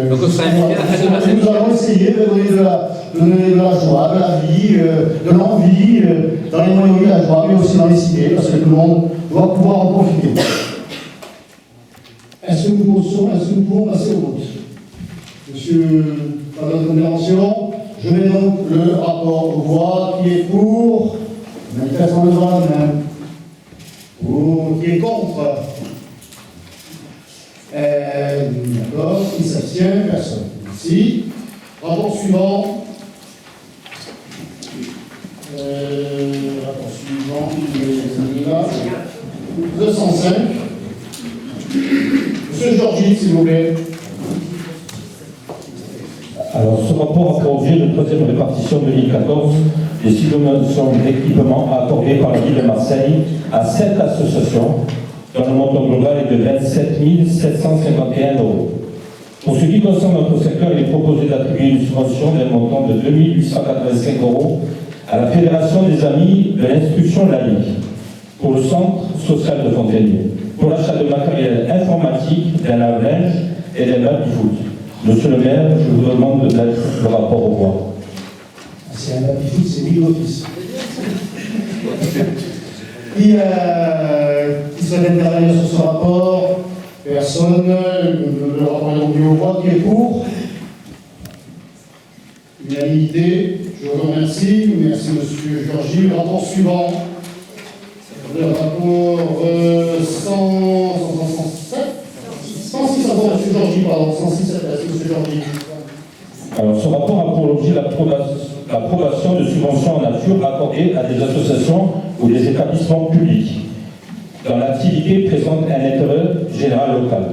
Speaker 2: Donc, ça
Speaker 1: nous allons essayer de donner de la joie, de la vie, de l'envie dans les moyens villageois, mais aussi dans les cités, parce que tout le monde doit pouvoir en profiter. Est-ce est-ce que nous pouvons passer au vote? Monsieur, pas d'autres interventions? Je mets donc le rapport aux voix. Qui est pour? Manifestement devant la main. Ou qui est contre? D'accord, qui s'abstient? Personne. Merci. Rapport suivant. Rapport suivant, il est là. 205. Monsieur Georgie, s'il vous plaît.
Speaker 7: Alors, ce rapport a pour objet de troisième répartition 2014 des subventions d'équipement accordées par la ville de Marseille à 7 associations, dont le montant global est de 27 751 €. Pour ce qui concerne notre secteur, il est proposé d'attribuer une subvention d'un montant de 2 885 € à la Fédération des Amis de l'Instruction laïque, pour le centre social de Fontainebleau, pour l'achat de matériel informatique, d'un lave-linge et d'un baby-foot. Monsieur le maire, je vous demande de mettre le rapport au voix.
Speaker 1: C'est un baby-foot, c'est 1000 offices. Qui souhaite intervenir sur ce rapport? Personne. Le rapport est donc mis au voix. Qui est pour? Unanimité. Je vous remercie. Merci, monsieur Georgie. Le rapport suivant. Le rapport 106, monsieur Georgie, pardon. 106, monsieur Georgie.
Speaker 7: Alors, ce rapport a pour l'objet l'approbation de subventions en nature accordées à des associations ou des établissements publics dont l'activité présente un intérêt général local.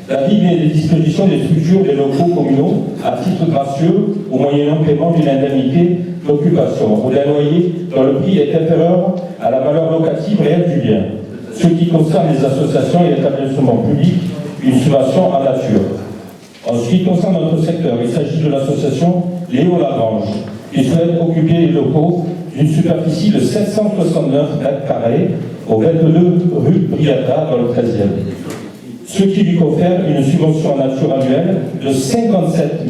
Speaker 7: La ville met à disposition des structures des locaux communaux à titre gracieux au moyennant paiement d'une indemnité d'occupation ou d'un loyer dont le prix est inférieur à la valeur locative réelle du bien. Ce qui concerne les associations et établissements publics, une subvention en nature. En ce qui concerne notre secteur, il s'agit de l'association Léo Lagrange, qui souhaite occuper les locaux d'une superficie de 769 mètres carrés au 22 rue Briata dans le 13e. Ce qui lui confère une subvention en nature annuelle de 57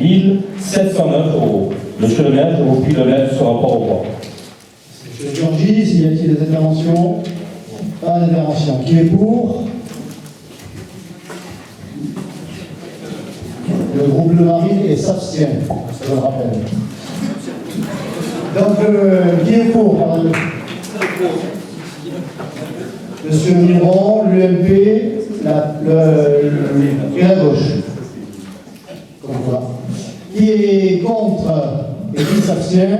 Speaker 7: 709 €. Monsieur le maire, je vous prie de mettre ce rapport au voix.
Speaker 1: Monsieur Georgie, y a-t-il des interventions? Pas d'intervention. Qui est pour? Le groupe Le Marie et s'abstient, je le rappelle. Donc, qui est pour? Monsieur Miron, l'UMP, et la gauche. Comme quoi. Qui est contre et qui s'abstient?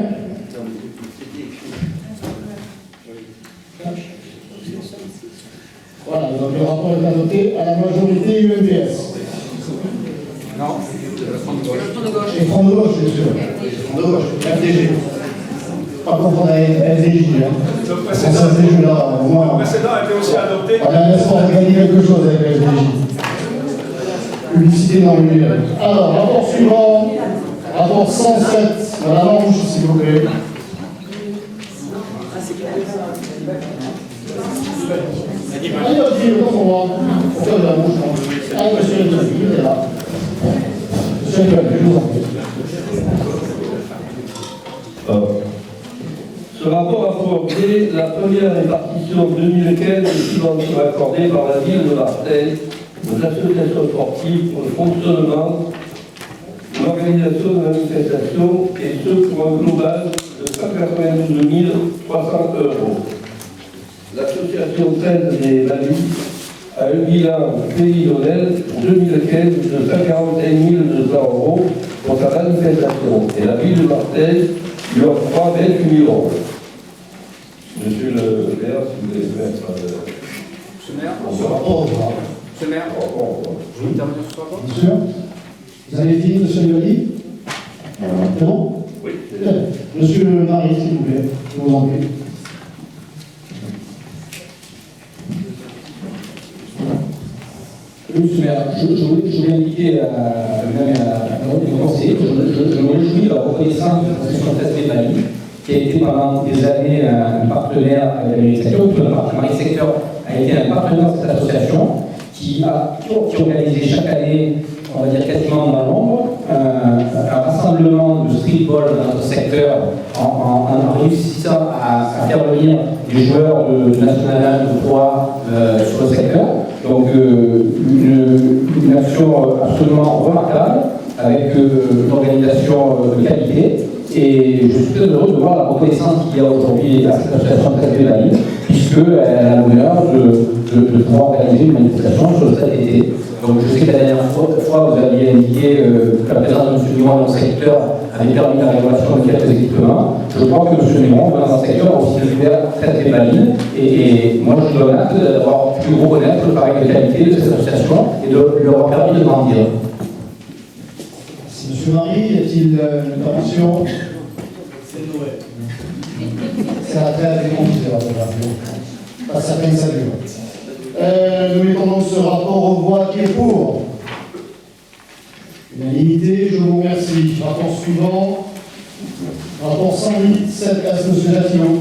Speaker 1: Voilà, donc le rapport est adopté à la majorité UMPS.
Speaker 2: Non.
Speaker 1: Et Front de gauche, bien sûr. Front de gauche, FDG. Par contre, on a FDJ.
Speaker 8: Le précédent a été aussi adopté.
Speaker 1: On a l'espoir de gagner quelque chose avec la FDJ. Publicité non régulière. Alors, rapport suivant. Rapport 107. Madame Ange, s'il vous plaît. Allez, vas-y, le temps pour moi. Pourquoi de la bouche? Allez, monsieur le président, il est là. Monsieur le président, je vous en prie.
Speaker 9: Ce rapport a pour objet la première répartition 2015 des subventions accordées par la ville de Marseille aux associations sportives pour le fonctionnement, l'organisation de manifestations, et ce pour un global de 192 300 €. L'association 13 des Valus a un bilan prévisionnel 2015 de 141 200 € pour sa manifestation, et la ville de Marseille lui octroie 28 000 €. Monsieur le maire, si vous voulez mettre
Speaker 2: Monsieur le maire,
Speaker 1: Rapport.
Speaker 2: Monsieur le maire, je veux intervenir sur ce rapport.
Speaker 1: Bien sûr. Vous avez fini, monsieur Yoli? C'est bon?
Speaker 8: Oui.
Speaker 1: Monsieur Marie, s'il vous plaît, je vous en prie.
Speaker 4: Monsieur le maire, je voulais indiquer à mon conseiller que je me réjouis de la reconnaissance de l'association Test Famille, qui a été pendant des années un partenaire avec la mairie secteur. La mairie secteur a été un partenaire de cette association qui organisait chaque année, on va dire quasiment dans l'ombre, un rassemblement de streetball dans notre secteur en réussissant à faire venir des joueurs de National 1, de 3 sur le secteur. Donc une action absolument remarquable, avec une organisation de qualité. Et je suis très heureux de voir la reconnaissance qu'il y a aujourd'hui à cette association très valide, puisqu'elle a l'honneur de pouvoir organiser une manifestation sur le stade d'été. Donc je sais que la dernière fois, vous aviez indiqué que la présence de M. Dumont dans le secteur avait permis la rénovation de quelques équipements. Je crois que M. Dumont, dans le secteur, a aussi ouvert très valide. Et moi, je suis honnête d'avoir pu reconnaître le travail de qualité de cette association et de leur avoir permis de grandir.
Speaker 1: Monsieur Marie, y a-t-il une intervention? C'est la très déconfiture, pas certaines saluts. Nous mettons donc ce rapport aux voix qui est pour. Unanimité, je vous remercie. Rapport suivant. Rapport 108, 7S, monsieur Latillon.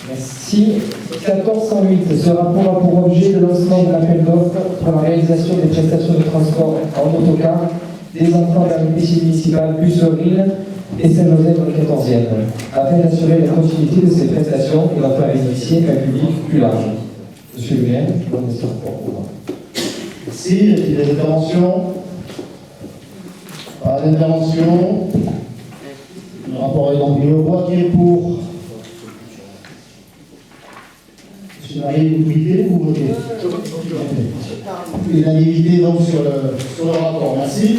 Speaker 10: Merci. 1408. Ce rapport a pour objet le lancement de l'appel d'offres pour la réalisation des prestations de transport en autocar des enfants vers le PC municipal Bussoril et Saint-Joseph dans le 14e, afin d'assurer la continuité de ces prestations et d'en faire bénéficier un public plus large. Monsieur le maire, je vous remercie pour.
Speaker 1: Merci. Y a-t-il des interventions? Pas d'intervention. Le rapport est donc mis aux voix qui est pour. Monsieur Marie, vous quittez ou vous votez? Unanimité donc sur le rapport. Merci.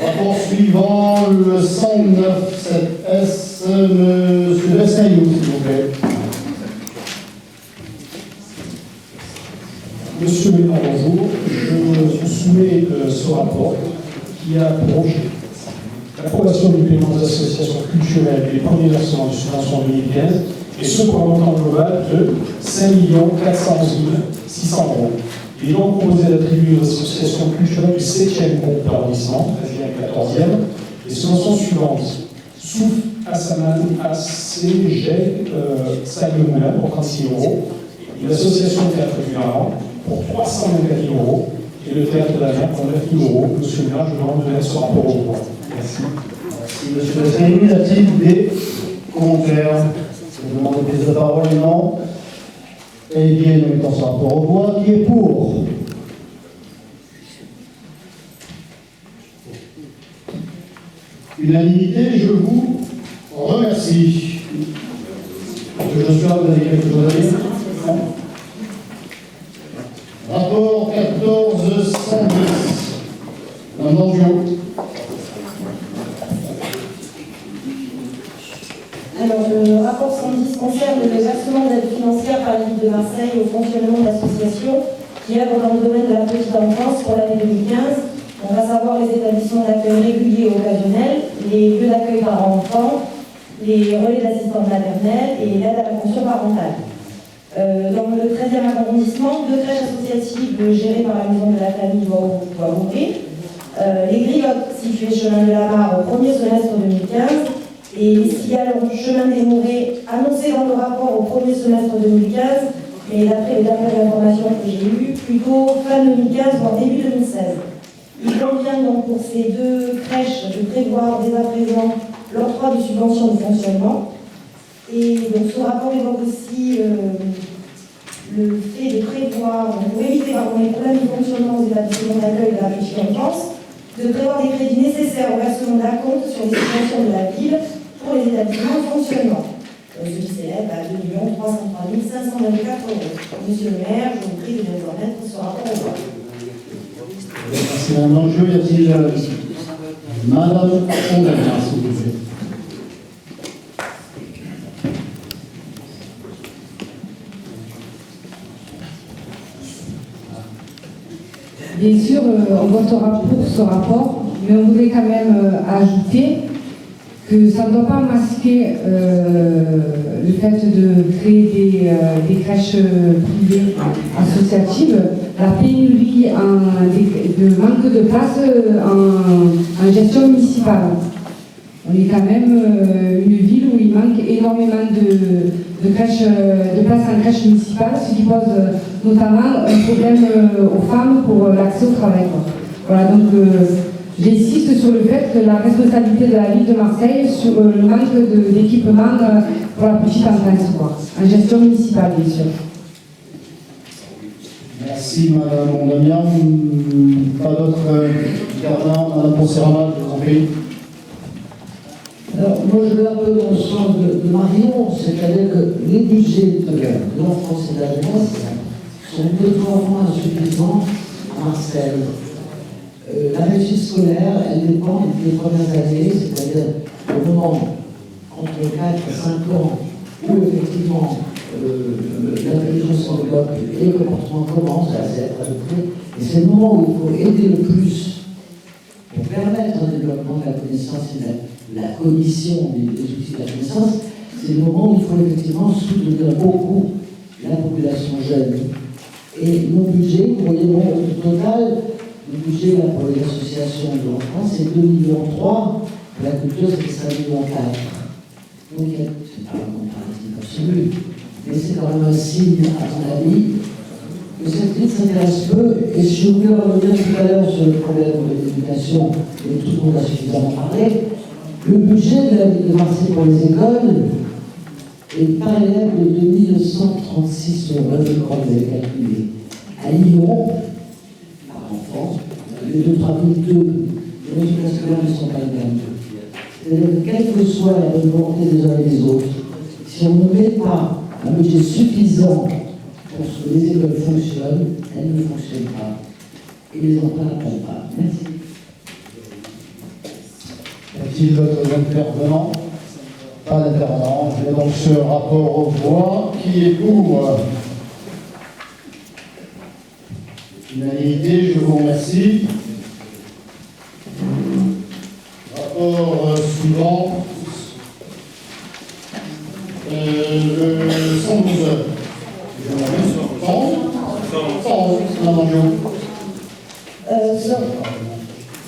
Speaker 1: Rapport suivant, le 109 7S, monsieur Bessaillou, s'il vous plaît.
Speaker 6: Monsieur le maire, bonjour. Je vous soumets ce rapport qui a pour objet l'approbation du paiement des associations culturelles et les premiers versements de subvention 2015, et ce pour un montant global de 5 411 600 €. Il est donc proposé d'attribuer aux associations culturelles du 7e groupe d'arrondissement, 13e et 14e, les subventions suivantes. Souf, Assaman, ACG, Salle de Moulin pour 36 €, l'association Théâtre du Maran pour 324 €, et le Théâtre de la Mer pour 9 000 €. Monsieur le maire, je demande de mettre ce rapport au voix. Merci.
Speaker 1: Merci, monsieur Bessaillou. Y a-t-il des commentaires? Je demande des prises de parole, non? Eh bien, nous mettons ce rapport aux voix qui est pour. Unanimité, je vous remercie. Monsieur Joshua, vous avez quelque chose à dire? Non. Rapport 1410. Un enjeu.
Speaker 3: Alors, le rapport 110 concerne le versement d'aide financière par la Ville de Marseille au fonctionnement de l'association qui œuvre dans le domaine de la petite enfance pour l'année 2015. On va savoir les établissements d'accueil réguliers et occasionnels, les lieux d'accueil parents-enfants, les relais d'assistance maternelle et l'aide à la fonction parentale. Dans le 13e arrondissement, 2 crèches associatives gérées par la Maison de la Famille doivent ouvrir. Les Griottes, situées chemin de la Mare au premier semestre 2015, et les cigales chemin des Mourets, annoncées dans le rapport au premier semestre 2015, mais d'après les dernières informations que j'ai eues, plutôt fin 2015, voire début 2016. Il convient donc pour ces 2 crèches de prévoir dès à présent l'octroi de subventions de fonctionnement. Et donc ce rapport évoque aussi le fait de prévoir, pour éviter les problèmes de fonctionnement des établissements d'accueil de la petite enfance, de prévoir des crédits nécessaires au versement d'acompte sur les subventions de la ville pour les établissements de fonctionnement. Ce qui s'élève à 2 303 524 €. Monsieur le maire, je vous prie de bien remettre ce rapport au vote.
Speaker 1: Merci Madame L'Enjeu. Y a-t-il Madame Fondana, s'il vous plaît?
Speaker 11: Bien sûr, on votera pour ce rapport, mais on voudrait quand même ajouter que ça ne doit pas masquer le fait de créer des crèches privées associatives, la pénurie de manque de place en gestion municipale. On est quand même une ville où il manque énormément de places en crèche municipale, ce qui pose notamment un problème aux femmes pour l'accès au travail. Voilà, donc j'insiste sur le fait que la responsabilité de la ville de Marseille sur le manque d'équipement pour la petite enfance, en gestion municipale, bien sûr.
Speaker 1: Merci Madame Mondamian. Pas d'autres intervenants. Madame Ponserrama, je vous en prie.
Speaker 5: Alors, moi, je vais un peu dans le sens de Marion, c'est-à-dire que les budgets de l'enfance et de la jeunesse sont de fois moins insuffisants à Marseille. La réussite scolaire, elle dépend des premières années, c'est-à-dire au moment entre 4 et 5 ans où effectivement l'intelligence s'enveloppe et le comportement commence à s'être adopté. Et c'est le moment où il faut aider le plus pour permettre un développement de la connaissance et de la cognition des outils de la connaissance. C'est le moment où il faut effectivement soutenir beaucoup la population jeune. Et mon budget, vous voyez, au total, le budget là, pour les associations de l'enfance, c'est 2,3 millions. Pour la culture, c'est 5,4 millions. Donc, c'est pas un comparatif absolu, mais c'est quand même un signe, à mon avis, que cette crise s'intéresse peu. Et si je voulais revenir tout à l'heure sur le problème de l'éducation, et tout le monde a suffisamment parlé, le budget de la ville de Marseille pour les écoles est par élève de 2136 euros, je crois que vous avez calculé. À Lyon, par enfant, les 2-3 002, les résultats scolaires ne sont pas les mêmes. C'est-à-dire que quelle que soit la bonne volonté des uns et des autres, si on ne met pas un budget suffisant pour que les écoles fonctionnent, elles ne fonctionnent pas. Et les enfants n'apprennent pas. Merci.
Speaker 1: Y a-t-il d'autres intervenants? Pas d'intervenants. Je vais donc ce rapport aux voix. Qui est pour? Unanimité, je vous remercie. Rapport suivant. Le 112.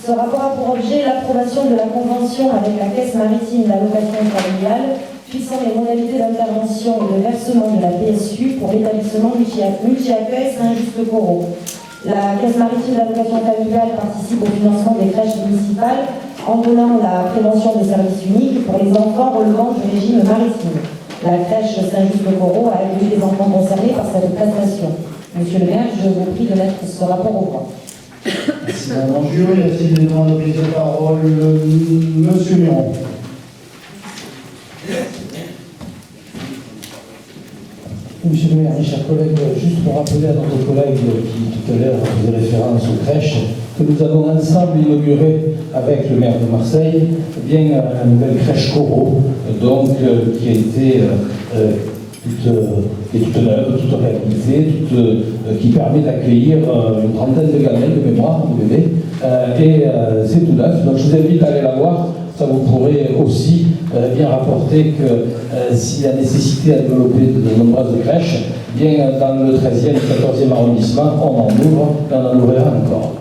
Speaker 3: Ce rapport a pour objet l'approbation de la convention avec la Caisse maritime d'allocation familiale fixant les modalités d'intervention et de versement de la PSU pour l'établissement multi-accueil Saint-Just-Corot. La Caisse maritime d'allocation familiale participe au financement des crèches municipales en donnant la prévention des services uniques pour les enfants relevant du régime maritime. La crèche Saint-Just-Corot a accueilli les enfants concernés par cette prestation. Monsieur le maire, je vous prie de mettre ce rapport au point.
Speaker 1: Merci Madame Angiot. Y a-t-il des demandes de prise de parole? Monsieur Miron.
Speaker 7: Monsieur le maire, mes chers collègues, juste pour rappeler à notre collègue qui tout à l'heure faisait référence aux crèches, que nous avons ensemble inauguré avec le maire de Marseille la nouvelle crèche Corot, donc qui a été toute neuve, toute réhabilitée, qui permet d'accueillir une trentaine de gamelles de mémoire, de bébés, et c'est tout neuf. Donc je vous invite à aller la voir. Ça vous pourrez aussi bien rapporter que s'il y a nécessité à développer de nombreuses crèches, bien dans le 13e et 14e arrondissement, on en ouvre et on en ouvrira encore.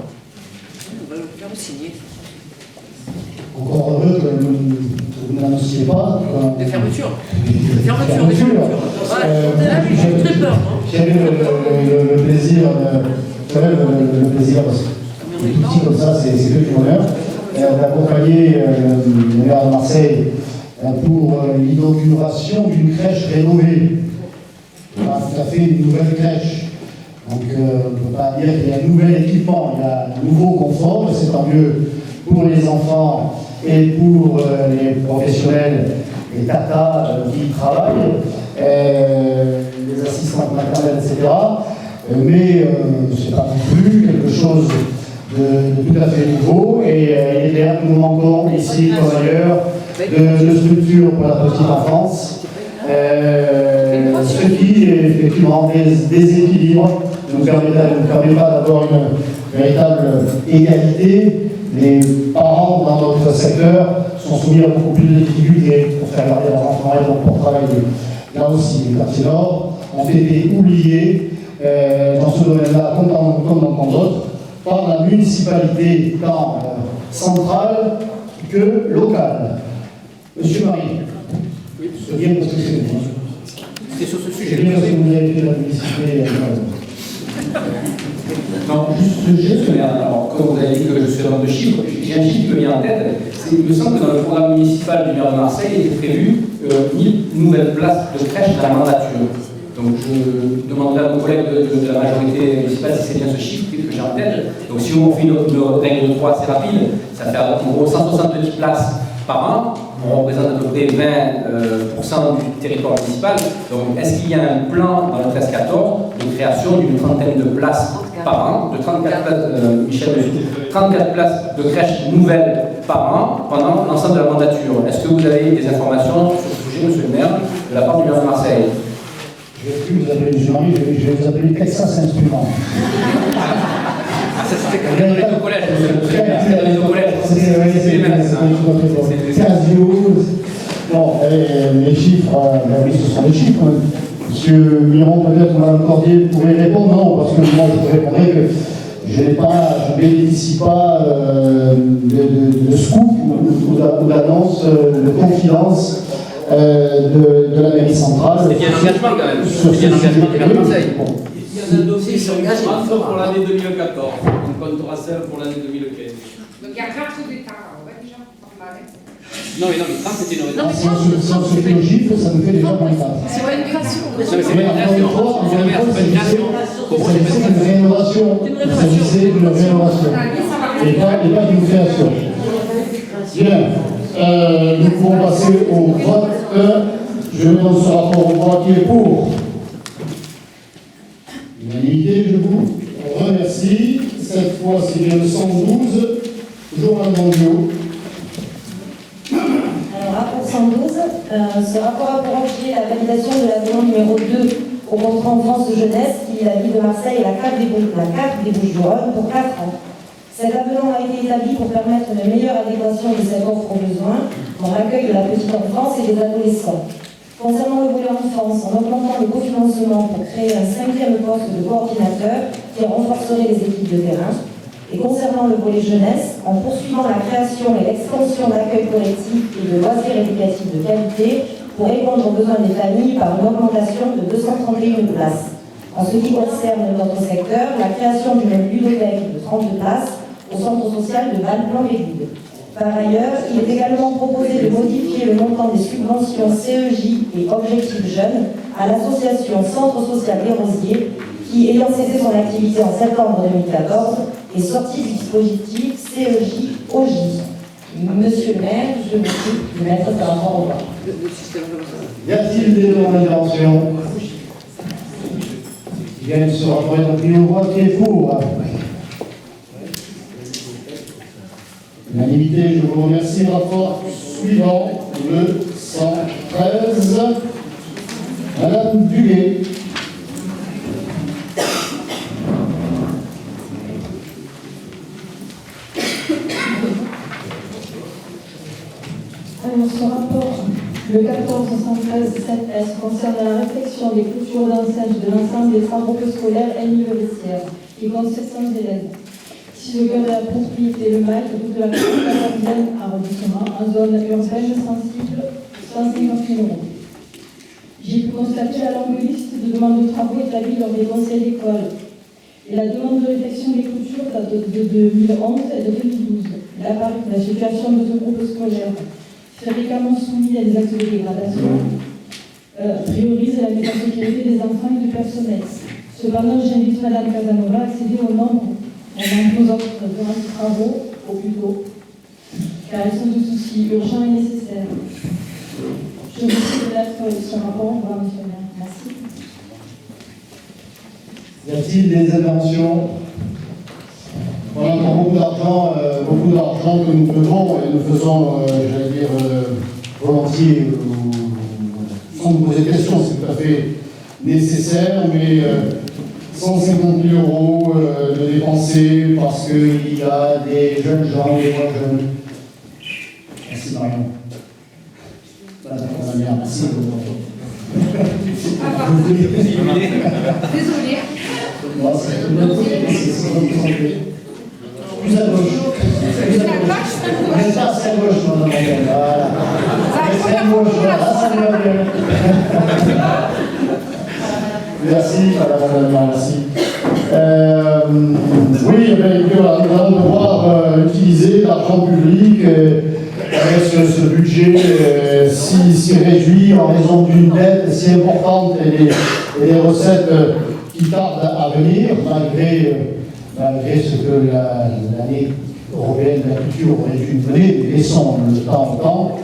Speaker 1: Encore heureux que vous n'annonciez pas.
Speaker 12: De fermeture.
Speaker 1: J'ai eu le plaisir, le plaisir, parce que les tout petits comme ça, c'est que du bonheur, d'accompagner le maire de Marseille pour l'inauguration d'une crèche rénovée. Pas tout à fait une nouvelle crèche. Donc on ne peut pas dire qu'il y a un nouvel équipement, il y a un nouveau confort, et c'est tant mieux pour les enfants et pour les professionnels, les tatas qui y travaillent, les assistantes maternelles, etc. Mais ce n'est pas non plus quelque chose de tout à fait nouveau, et il est là que nous manquons ici comme ailleurs de structures pour la petite enfance, ce qui effectivement déséquilibre, ne permet pas d'avoir une véritable égalité. Les parents dans notre secteur sont soumis à beaucoup plus de difficultés pour faire garder leurs enfants et donc pour travailler. Là aussi, les quartiers nord ont été oubliés dans ce domaine-là, comme dans d'autres, par la municipalité tant centrale que locale. Monsieur Marie, c'est bien parce que
Speaker 2: c'est sur ce sujet.
Speaker 1: C'est bien parce que vous avez fait la publicité.
Speaker 2: Non, juste, alors, comme vous avez dit que je suis homme de chiffres, j'ai un chiffre qui me vient en tête. Il me semble que dans le programme municipal du maire de Marseille, il est prévu 1000 nouvelles places de crèche dans la mandature. Donc je demanderai à nos collègues de la majorité municipale si c'est bien ce chiffre que j'ai en tête. Donc si on fait une règle de 3 assez rapide, ça fait en gros 170 places par an. On représente à peu près 20% du territoire municipal. Donc est-ce qu'il y a un plan dans le 13-14 de création d'une trentaine de places par an, de 34 places, Michel, 34 places de crèches nouvelles par an pendant l'ensemble de la mandature? Est-ce que vous avez des informations sur ce sujet, monsieur le maire, de la part du maire de Marseille?
Speaker 6: Je ne vais plus vous appeler M. Marie, je vais vous appeler Texas Instruments.
Speaker 2: Ah, ça c'était quand on était au collège, c'était au collège. C'est les mêmes.
Speaker 6: Casio. Bon, les chiffres, oui, ce sont les chiffres. Monsieur Miron, peut-être Mme Cordier pourrait répondre. Non, parce que moi, je vous répondrai que je ne bénéficie pas de scoop ou d'annonce, de confidence de la mairie centrale.
Speaker 2: C'est bien un engagement quand même.
Speaker 6: C'est bien un engagement du maire de Marseille.
Speaker 12: Il y a un dossier qui s'engage pour l'année 2014. On comptera celle pour l'année 2015.
Speaker 11: Donc il y a 4 d'état, on va déjà pas mal.
Speaker 12: Non, mais 30 c'était une
Speaker 6: Si on se fait le chiffre, ça nous fait déjà moins de 30.
Speaker 11: C'est pas une création.
Speaker 2: Non, mais c'est pas une création. Monsieur le maire, c'est pas une création.
Speaker 6: Il s'agissait d'une rénovation. Il s'agissait d'une rénovation. Et pas d'une création. Bien. Nous pouvons passer au vote. Je mets dans ce rapport au vote qui est pour. Unanimité, je vous remercie. Cette fois, c'est bien le 112. Toujours un Mondiaux.
Speaker 3: Alors, rapport 112, ce rapport a pour objet la validation de la demande numéro 2 au contrat enfance de jeunesse qui est la ville de Marseille et la carte des Bouches-du-Rhône pour 4 ans. Cet avenant a été établi pour permettre une meilleure adéquation de cette offre aux besoins dans l'accueil de la petite enfance et des adolescents. Concernant le volet enfance, en augmentant le cofinancement pour créer un 5e poste de coordinateur qui renforcerait les équipes de terrain. Et concernant le volet jeunesse, en poursuivant la création et l'extension d'accueil collectif et de loisirs éducatifs de qualité pour répondre aux besoins des familles par une augmentation de 231 places. En ce qui concerne notre secteur, la création d'une ludothèque de 32 places au centre social de Val-Plan-les-Gudes. Par ailleurs, il est également proposé de modifier le montant des subventions CEJ et Objectifs Jeunes à l'association Centre Social des Rosiers qui, ayant cessé son activité en septembre 2014, est sorti du dispositif CEJ-OJ. Monsieur le maire, je vous prie de mettre par rapport au vote.
Speaker 6: Y a-t-il des demandes d'intervention? Bien, ce rapport est donc mis au vote qui est pour. Unanimité, je vous remercie. Rapport suivant, le 113. Madame Duguay.
Speaker 13: Alors, ce rapport, le 1473-7S, concerne la réflexion des clôtures d'enceinte de l'ensemble des centres scolaires et universitaires, qui comptent 700 élèves. Si le cœur de la propriété, le MAC, de la 14e arrondissement, en zone urbaine sensible, 150 000 €. J'ai pu constater la longue liste de demandes de travaux établies lors des conseils d'école. Et la demande de réflexion des clôtures date de 2011 et de 2012. Il apparaît que la situation de ce groupe scolaire, fréquemment soumis à des actes de dégradation, priorise la mise en sécurité des enfants et du personnel. Cependant, j'invite Mme Casanova à accéder au nombre nos autres demandes de travaux au plus tôt, car elles sont de soucis urgents et nécessaires. Je vous remercie de mettre ce rapport au revoir, monsieur le maire. Merci.
Speaker 6: Y a-t-il des interventions? On a encore beaucoup d'argent que nous devons et nous faisons, j'allais dire, volontiers, sans nous poser de questions, c'est tout à fait nécessaire, mais 150 000 € de dépenser parce qu'il y a des jeunes gens, des moins jeunes. Merci Marion. Merci.
Speaker 11: Désolé.
Speaker 6: Plus à gauche. Plus à gauche. Reste à gauche, madame. Voilà. Reste à gauche, voilà, ça me va bien. Merci, madame, merci. Oui, nous allons devoir utiliser l'argent public avec
Speaker 1: ce budget si réduit en raison d'une dette si importante et des recettes qui tardent à venir, malgré ce que l'année européenne de la culture aurait dû nous donner, laissons le temps au temps.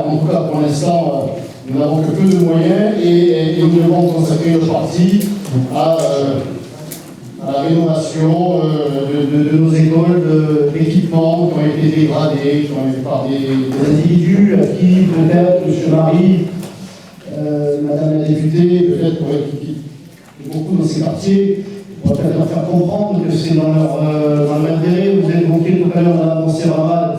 Speaker 1: En tout cas, pour l'instant, nous n'avons que peu de moyens et nous devons consacrer notre partie à la rénovation de nos écoles, d'équipements qui ont été dégradés, par des individus à qui peut-être, M. Marie, Madame la députée, peut-être qui beaucoup dans ces quartiers, on va peut-être leur faire comprendre que c'est dans leur intérêt. Vous avez évoqué tout à l'heure, Madame Moncé-Ramad,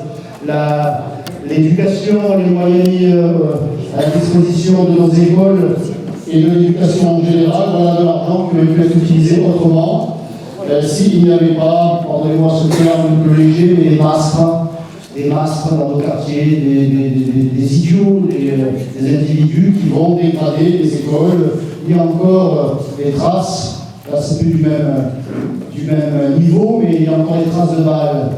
Speaker 1: l'éducation, les moyens mis à la disposition de nos écoles et de l'éducation en général. Voilà de l'argent qui aurait pu être utilisé autrement. S'il n'y avait pas, pardonnez-moi ce terme un peu léger, mais des masques dans nos quartiers, des idiots, des individus qui vont dégrader les écoles. Il y a encore des traces, là c'est plus du même niveau, mais il y a encore des traces de balles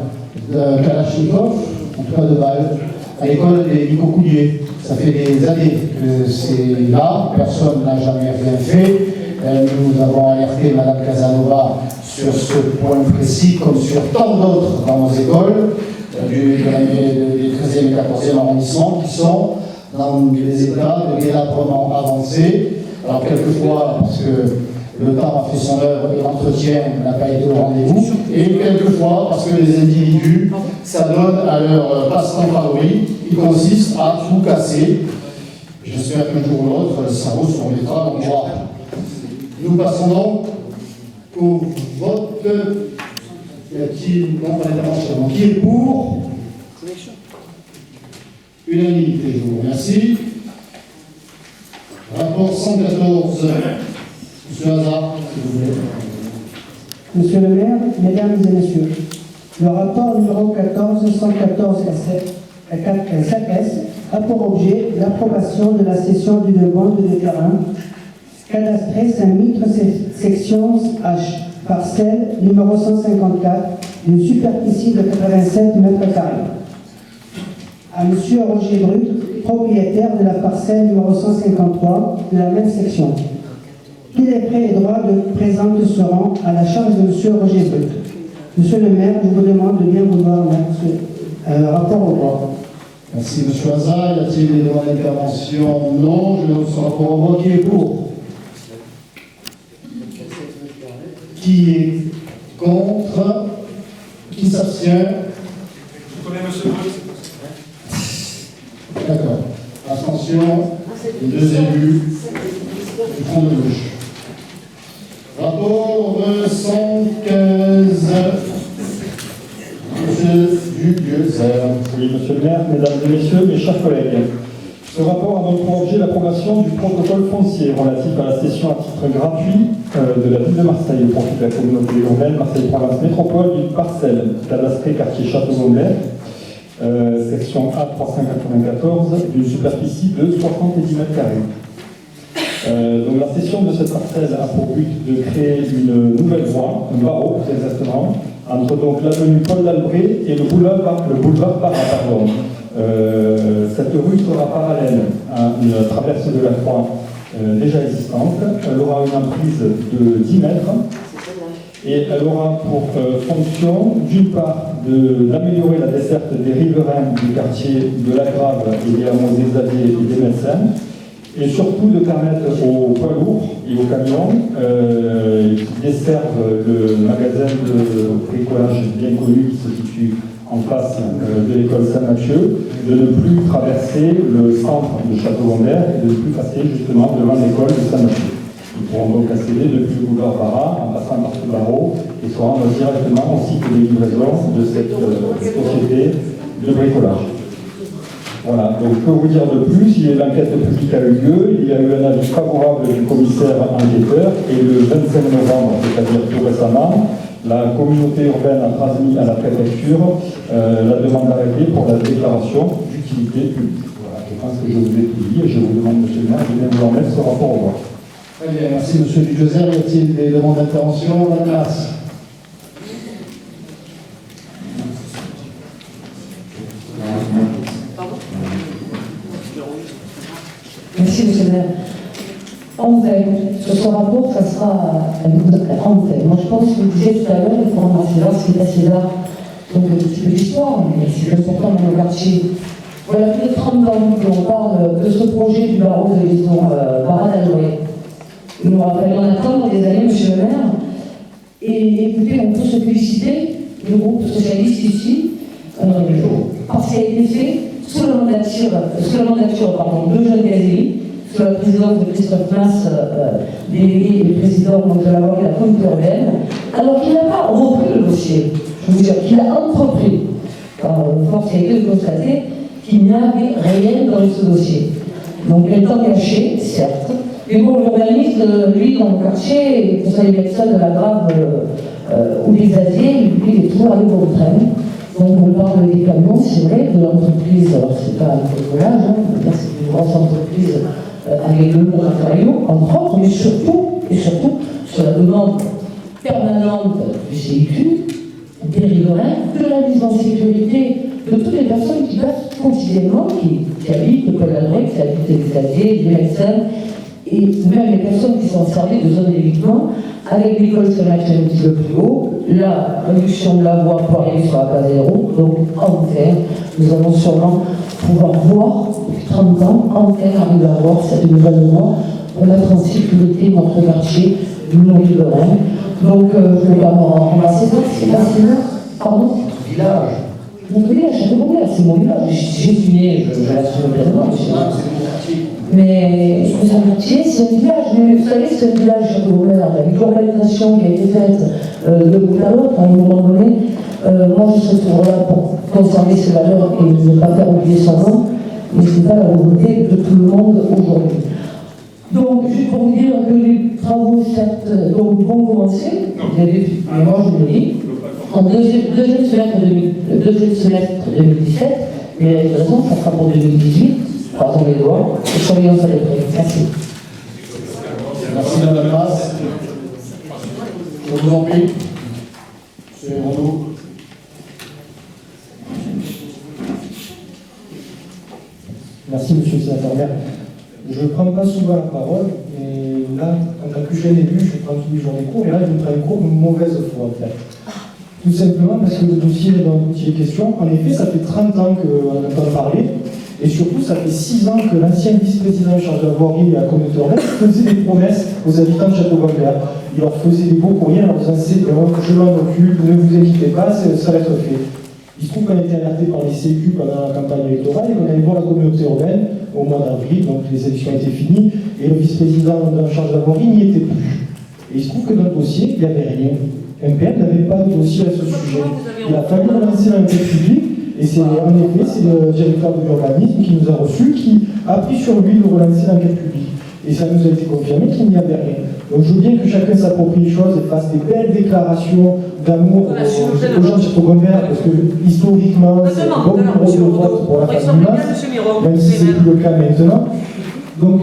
Speaker 1: de Kalachnikov, en tout cas de balles, à l'école des Nicocouliers. Ça fait des années que c'est là, personne n'a jamais rien fait. Nous avons alerté Mme Casanova sur ce point précis, comme sur tant d'autres dans nos écoles, des 13e et 14e arrondissements, qui sont dans des états de délabrement avancé. Alors quelquefois, parce que le temps a fait son œuvre et l'entretien n'a pas été au rendez-vous, et quelquefois parce que les individus s'adonnent à leur passe-temps favori, qui consiste à tout casser. J'espère qu'un jour ou l'autre, le cerveau se remettra dans le droit. Nous passons donc au vote. Y a-t-il non pas d'intervention? Qui est pour? Unanimité, je vous remercie. Rapport 114. Monsieur Hazard, s'il vous plaît.
Speaker 14: Monsieur le maire, mesdames et messieurs, le rapport numéro 14 114 4S a pour objet l'approbation de la cession d'une bande de terrain cadastrée Saint-Mitre section H, parcelle numéro 154, d'une superficie de 87 mètres carrés, à monsieur Roger Brut, propriétaire de la parcelle numéro 153 de la même section. Tous les frais et droits de présente seront à la charge de monsieur Roger Brut. Monsieur le maire, je vous demande de bien vouloir mettre ce rapport au vote.
Speaker 1: Merci monsieur Hazard. Y a-t-il des droits d'intervention? Non. Je mets ce rapport au vote. Qui est pour? Qui est contre? Qui s'abstient?
Speaker 8: Je connais monsieur Brut.
Speaker 1: D'accord. Abstention, les deux élus du front de gauche. Rapport 115. Monsieur Dugueuzer.
Speaker 6: Oui, monsieur le maire, mesdames et messieurs, mes chers collègues. Ce rapport a donc pour objet l'approbation du protocole foncier relatif à la cession à titre gratuit de la ville de Marseille au profit de la communauté urbaine Marseille-Provence Métropole d'une parcelle cadastrée quartier Château-Gonblet, section A394, d'une superficie de 70 mètres carrés. Donc la cession de cette parcelle a pour but de créer une nouvelle voie, un barreau plus exactement, entre donc l'avenue Paul Dalbré et le boulevard Barra, pardon. Cette rue sera parallèle à une traversée de la Croix déjà existante. Elle aura une emprise de 10 mètres et elle aura pour fonction, d'une part, d'améliorer la desserte des riverains du quartier de la Grave et des hameaux des Xavier et des Médecins, et surtout de permettre aux poids lourds et aux camions qui desservent le magasin de bricolage bien connu qui se situe en face de l'école Saint-Mathieu, de ne plus traverser le centre de Château-Gonblet et de ne plus passer justement devant l'école de Saint-Mathieu. Ils pourront donc accéder depuis le boulevard Barra en passant par ce barreau et se rendre directement au site de livraison de cette société de bricolage. Voilà, donc je peux vous dire de plus, l'enquête publique a eu lieu, il y a eu un avis favorable du commissaire enquêteur et le 25 novembre, c'est-à-dire tout récemment, la communauté urbaine a transmis à la préfecture la demande d'arrêté pour la déclaration d'utilité publique. Voilà, je pense que je vous ai tout dit et je vous demande, monsieur le maire, de bien vouloir mettre ce rapport au vote.
Speaker 1: Très bien, merci monsieur Dugueuzer. Y a-t-il des demandes d'intervention? Madame Masse.
Speaker 5: Merci, monsieur le maire. En fait, sur ce rapport, ça sera en fait. Moi, je pense que vous disiez tout à l'heure, il faut rendre à César ce qui est à César. Donc, un petit peu d'histoire, mais c'est important dans le quartier. Voilà plus de 30 ans qu'on parle de ce projet du barreau de liaison Barade-Allouet. Il nous aura fallu en attendre des années, monsieur le maire. Et écoutez, on peut se féliciter, le groupe socialiste ici, parce qu'il a été fait sous la mandature de Jeanne Gazeli, sous la présidence de Christophe Masse, délégué et président de la voie de la communauté urbaine, alors qu'il n'a pas repris le dossier. Je veux dire qu'il a entrepris. Force a été de constater qu'il n'y avait rien dans ce dossier. Donc, elle est engagée, certes. Mais bon, l'urbaniste, lui, dans le quartier, le conseil médecin de la Grave ou des Asiers, lui, il est toujours allé au train. Donc, on parle des camions, c'est vrai, de l'entreprise, alors c'est pas un bricolage, hein, c'est une grosse entreprise avec le lourd matériaux, entre autres, mais surtout, sur la demande permanente du CIQ, des riverains, de la mise en sécurité de toutes les personnes qui passent quotidiennement, qui habitent le Col-Allouet, qui habitent les Asiers, les médecins, et même les personnes qui sont servies de zone d'évitement, avec l'école scolaire qui est un petit peu plus haut, la réduction de la voie pour arriver sur la case zéro, donc en terre, nous allons sûrement pouvoir voir, depuis 30 ans, en terre, arriver à voir cette nouvelle voie pour mettre en sécurité notre quartier, nos riverains. Donc, je vais d'abord remercier c'est pas pardon, village. Mon village, c'est mon village. J'ai signé, je l'assume pleinement, mais c'est un quartier, c'est un village. Mais vous savez, c'est un village Château-Gombert, avec l'organisation qui a été faite de bout à l'autre, à un moment donné. Moi, je serai toujours là pour conserver ces valeurs et ne pas faire oublier son nom, mais ce n'est pas la volonté de tout le monde aujourd'hui. Donc, juste pour vous dire que les travaux, certes, vont commencer, mais moi, je vous le dis, en deuxième semestre 2017, mais de toute façon, ça sera pour 2018. Croisons les doigts et soyons à l'épreuve. Merci.
Speaker 1: Merci Madame Masse. Je vous en prie. Monsieur Rondeau.
Speaker 6: Merci Monsieur le sénateur. Je ne prends pas souvent la parole, mais là, en tant que jeune élu, je prends tous les jours des cours, et là, je me prends un cours de mauvaise foi, en fait. Tout simplement parce que le dossier dont il est question, en effet, ça fait 30 ans qu'on entend parler, et surtout, ça fait 6 ans que l'ancien vice-président en charge de la voirie et la communauté urbaine faisait des promesses aux habitants de Château-Gombert. Il leur faisait des beaux courriers en leur disant je m'en occupe, ne vous inquiétez pas, ça va être fait. Il se trouve qu'on a été alerté par les CQ pendant la campagne électorale et qu'on allait voir la communauté urbaine au mois d'avril, donc les élections étaient finies, et le vice-président en charge de la voirie n'y était plus. Et il se trouve que dans le dossier, il n'y avait rien. MPL n'avait pas de dossier à ce sujet. Il a fallu relancer l'enquête publique, et c'est en effet, c'est le directeur de l'urbanisme qui nous a reçus, qui a pris sur lui de relancer l'enquête publique. Et ça nous a été confirmé qu'il n'y avait rien. Donc je veux bien que chacun s'approprie les choses et fasse des belles déclarations d'amour aux gens de Château-Gombert, parce que historiquement, c'est un bon numéro de vote pour la famille Masse, même si ce n'est plus le cas maintenant. Donc,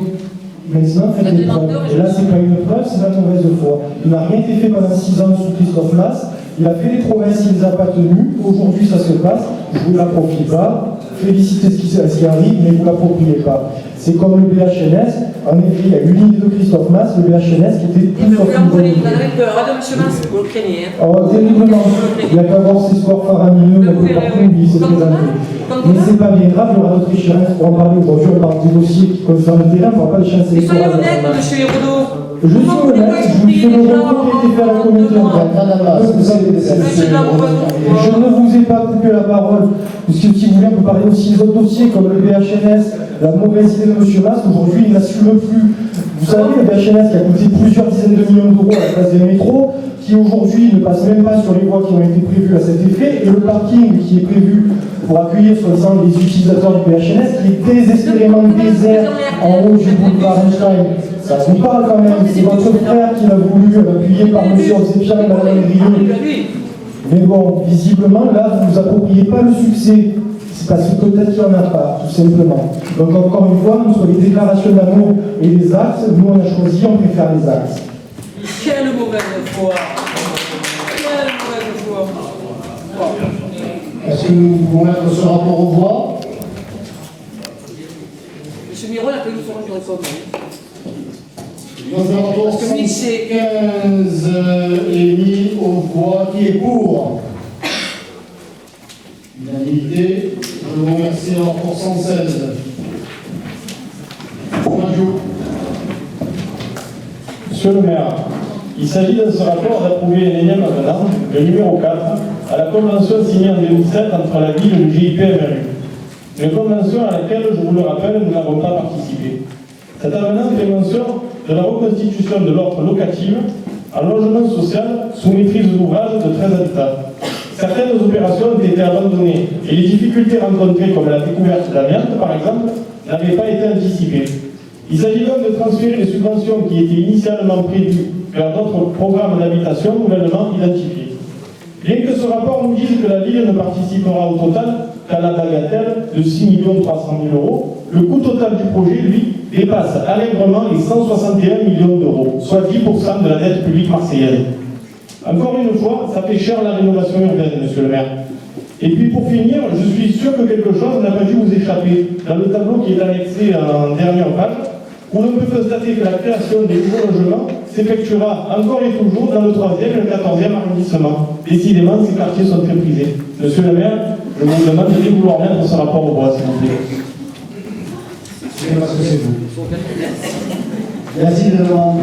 Speaker 6: maintenant, faites des preuves. Et là, ce n'est pas une preuve, c'est la mauvaise foi. Il n'a rien été fait pendant 6 ans sous Christophe Masse. Il a fait des promesses, il ne les a pas tenues. Aujourd'hui, ça se passe. Je ne vous l'approprie pas. Félicitez ce qui arrive, mais vous ne l'appropriez pas. C'est comme le BHNS. En effet, il y a une ligne de Christophe Masse, le BHNS, qui était tout sauf une bonne idée.
Speaker 15: Vous avez peur, hein, de M. Masse, vous le craignez.
Speaker 6: Oh, terriblement. Il n'y a qu'à voir ces sports faramineux, un peu partout où il s'est présenté. Mais c'est pas bien grave, il y aura d'autres échéances pour en parler. Aujourd'hui, on parle des dossiers qui concernent le terrain, on ne parle pas des chances électorales.
Speaker 15: Soyez honnête, M. Hérodo.
Speaker 6: Je suis honnête, je vous fais le retour qui a été fait à la communauté urbaine. Je ne vous ai pas coupé la parole, parce que si vous voulez, on peut parler aussi des autres dossiers, comme le BHNS, la mauvaise idée de M. Masse, aujourd'hui il n'assume plus. Vous savez, le BHNS qui a coûté plusieurs dizaines de millions d'euros à la place des métros, qui aujourd'hui ne passe même pas sur les voies qui ont été prévues à cet effet, et le parking qui est prévu pour accueillir soi-disant les utilisateurs du BHNS, qui est désespérément désert en haut du boulevard Einstein. Ça vous parle quand même, c'est votre frère qui l'a voulu, appuyé par M. Osepian et Mme Grieux. Mais bon, visiblement, là, vous ne vous appropriez pas le succès. C'est parce que peut-être qu'il n'y en a pas, tout simplement. Donc encore une fois, entre les déclarations d'amour et les actes, nous on a choisi, on préfère les actes.
Speaker 15: Quelle mauvaise foi! Quelle mauvaise foi!
Speaker 1: Est-ce que nous pouvons mettre ce rapport aux voix?
Speaker 15: Monsieur Miron, il a fallu faire du réforme.
Speaker 1: Donc le rapport
Speaker 15: Parce que lui, c'est-
Speaker 1: 115 est mis aux voix. Qui est pour? Unanimité. Je vous remercie. Le rapport 116.
Speaker 6: Monsieur le maire, il s'agit dans ce rapport d'approuver un énième avenant, le numéro 4, à la convention signée en 2007 entre la ville et le GIP MRU. Une convention à laquelle, je vous le rappelle, nous n'avons pas participé. Cet avenant fait mention de la reconstitution de l'offre locative en logement social sous maîtrise d'ouvrage de 13 habitats. Certaines opérations ont été abandonnées et les difficultés rencontrées, comme la découverte de l'amiante par exemple, n'avaient pas été anticipées. Il s'agit donc de transférer les subventions qui étaient initialement prévues vers d'autres programmes d'habitation nouvellement identifiés. Bien que ce rapport nous dise que la ville ne participera au total qu'à la bagatelle de 6 300 000 €, le coût total du projet, lui, dépasse allègrement les 161 millions d'euros, soit 10% de la dette publique marseillaise. Encore une fois, ça fait cher la rénovation urbaine, monsieur le maire. Et puis pour finir, je suis sûr que quelque chose n'a pas dû vous échapper. Dans le tableau qui est annexé en dernière page, où l'on peut constater que la création des nouveaux logements s'effectuera encore et toujours dans le 3e et le 14e arrondissement. Décidément, ces quartiers sont très prisés. Monsieur le maire, je vous demande de vouloir mettre ce rapport au bois, s'il vous plaît.
Speaker 1: C'est parce que c'est vous. Merci de demander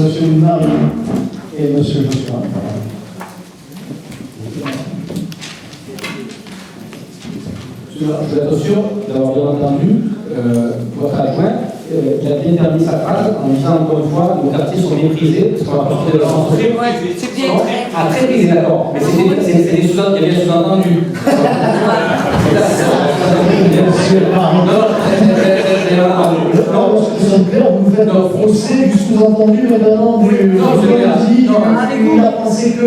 Speaker 1: monsieur Marie et monsieur Jospin.
Speaker 7: Je suis attention d'avoir bien entendu votre adjoint. Il a bien terminé sa phrase en disant encore une fois nos quartiers sont méprisés parce qu'on va porter de l'argent social.
Speaker 15: C'est bien.
Speaker 7: Ah, très prisé, d'accord. Mais il y a bien sous-entendu.
Speaker 1: Vous faites un procès du sous-entendu, mais maintenant du il a pensé que.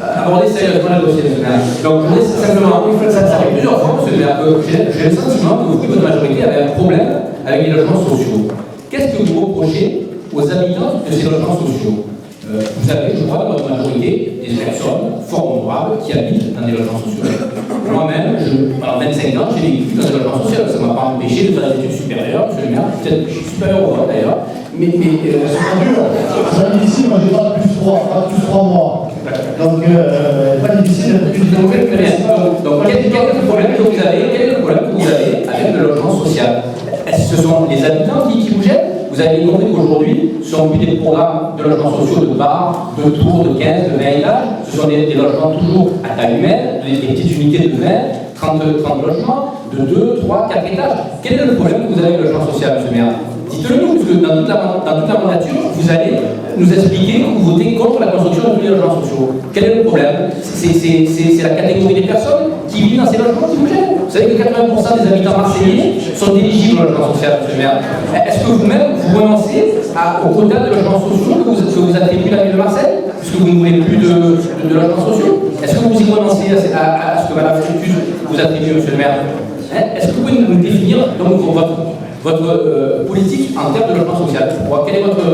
Speaker 7: Aborder sérieusement le dossier national. Donc, je voulais simplement, ça fait plusieurs fois, monsieur le maire, que j'ai le sentiment que vous, votre majorité, avez un problème avec les logements sociaux. Qu'est-ce que vous reprochez aux habitants de ces logements sociaux? Vous avez, je crois, dans votre majorité, des personnes fort honorables qui habitent dans des logements sociaux. Moi-même, pendant 25 ans, j'ai vécu dans des logements sociaux. Ça ne m'a pas empêché de faire des études supérieures, monsieur le maire. Peut-être que je suis supérieur au vote d'ailleurs. Mais
Speaker 1: c'est difficile, moi j'ai pas plus 3 mois. Donc, pas difficile d'être plus
Speaker 7: donc, quel est le problème que vous avez avec le logement social? Est-ce que ce sont les habitants qui vous gênent? Vous avez compris qu'aujourd'hui, ce sont plus des programmes de logements sociaux de bars, de tours, de 15, de 20 étages. Ce sont des logements toujours à taille humaine, des petites unités de 20, 30 logements, de 2, 3, 4 étages. Quel est le problème que vous avez avec le logement social, monsieur le maire? Dites-le nous, parce que dans toute la mandature, vous allez nous expliquer que vous votez contre la construction de tous les logements sociaux. Quel est le problème? C'est la catégorie des personnes qui vivent dans ces logements qui vous gênent. Vous savez que 80% des habitants marseillais sont éligibles au logement social, monsieur le maire. Est-ce que vous-même, vous renoncez au quota de logements sociaux que vous attribuez à la ville de Marseille, puisque vous ne voulez plus de logements sociaux? Est-ce que vous y renoncez à ce que Mme Frétus vous attribue, monsieur le maire? Est-ce que vous pouvez nous définir donc, votre politique en termes de logement social? Quelle est votre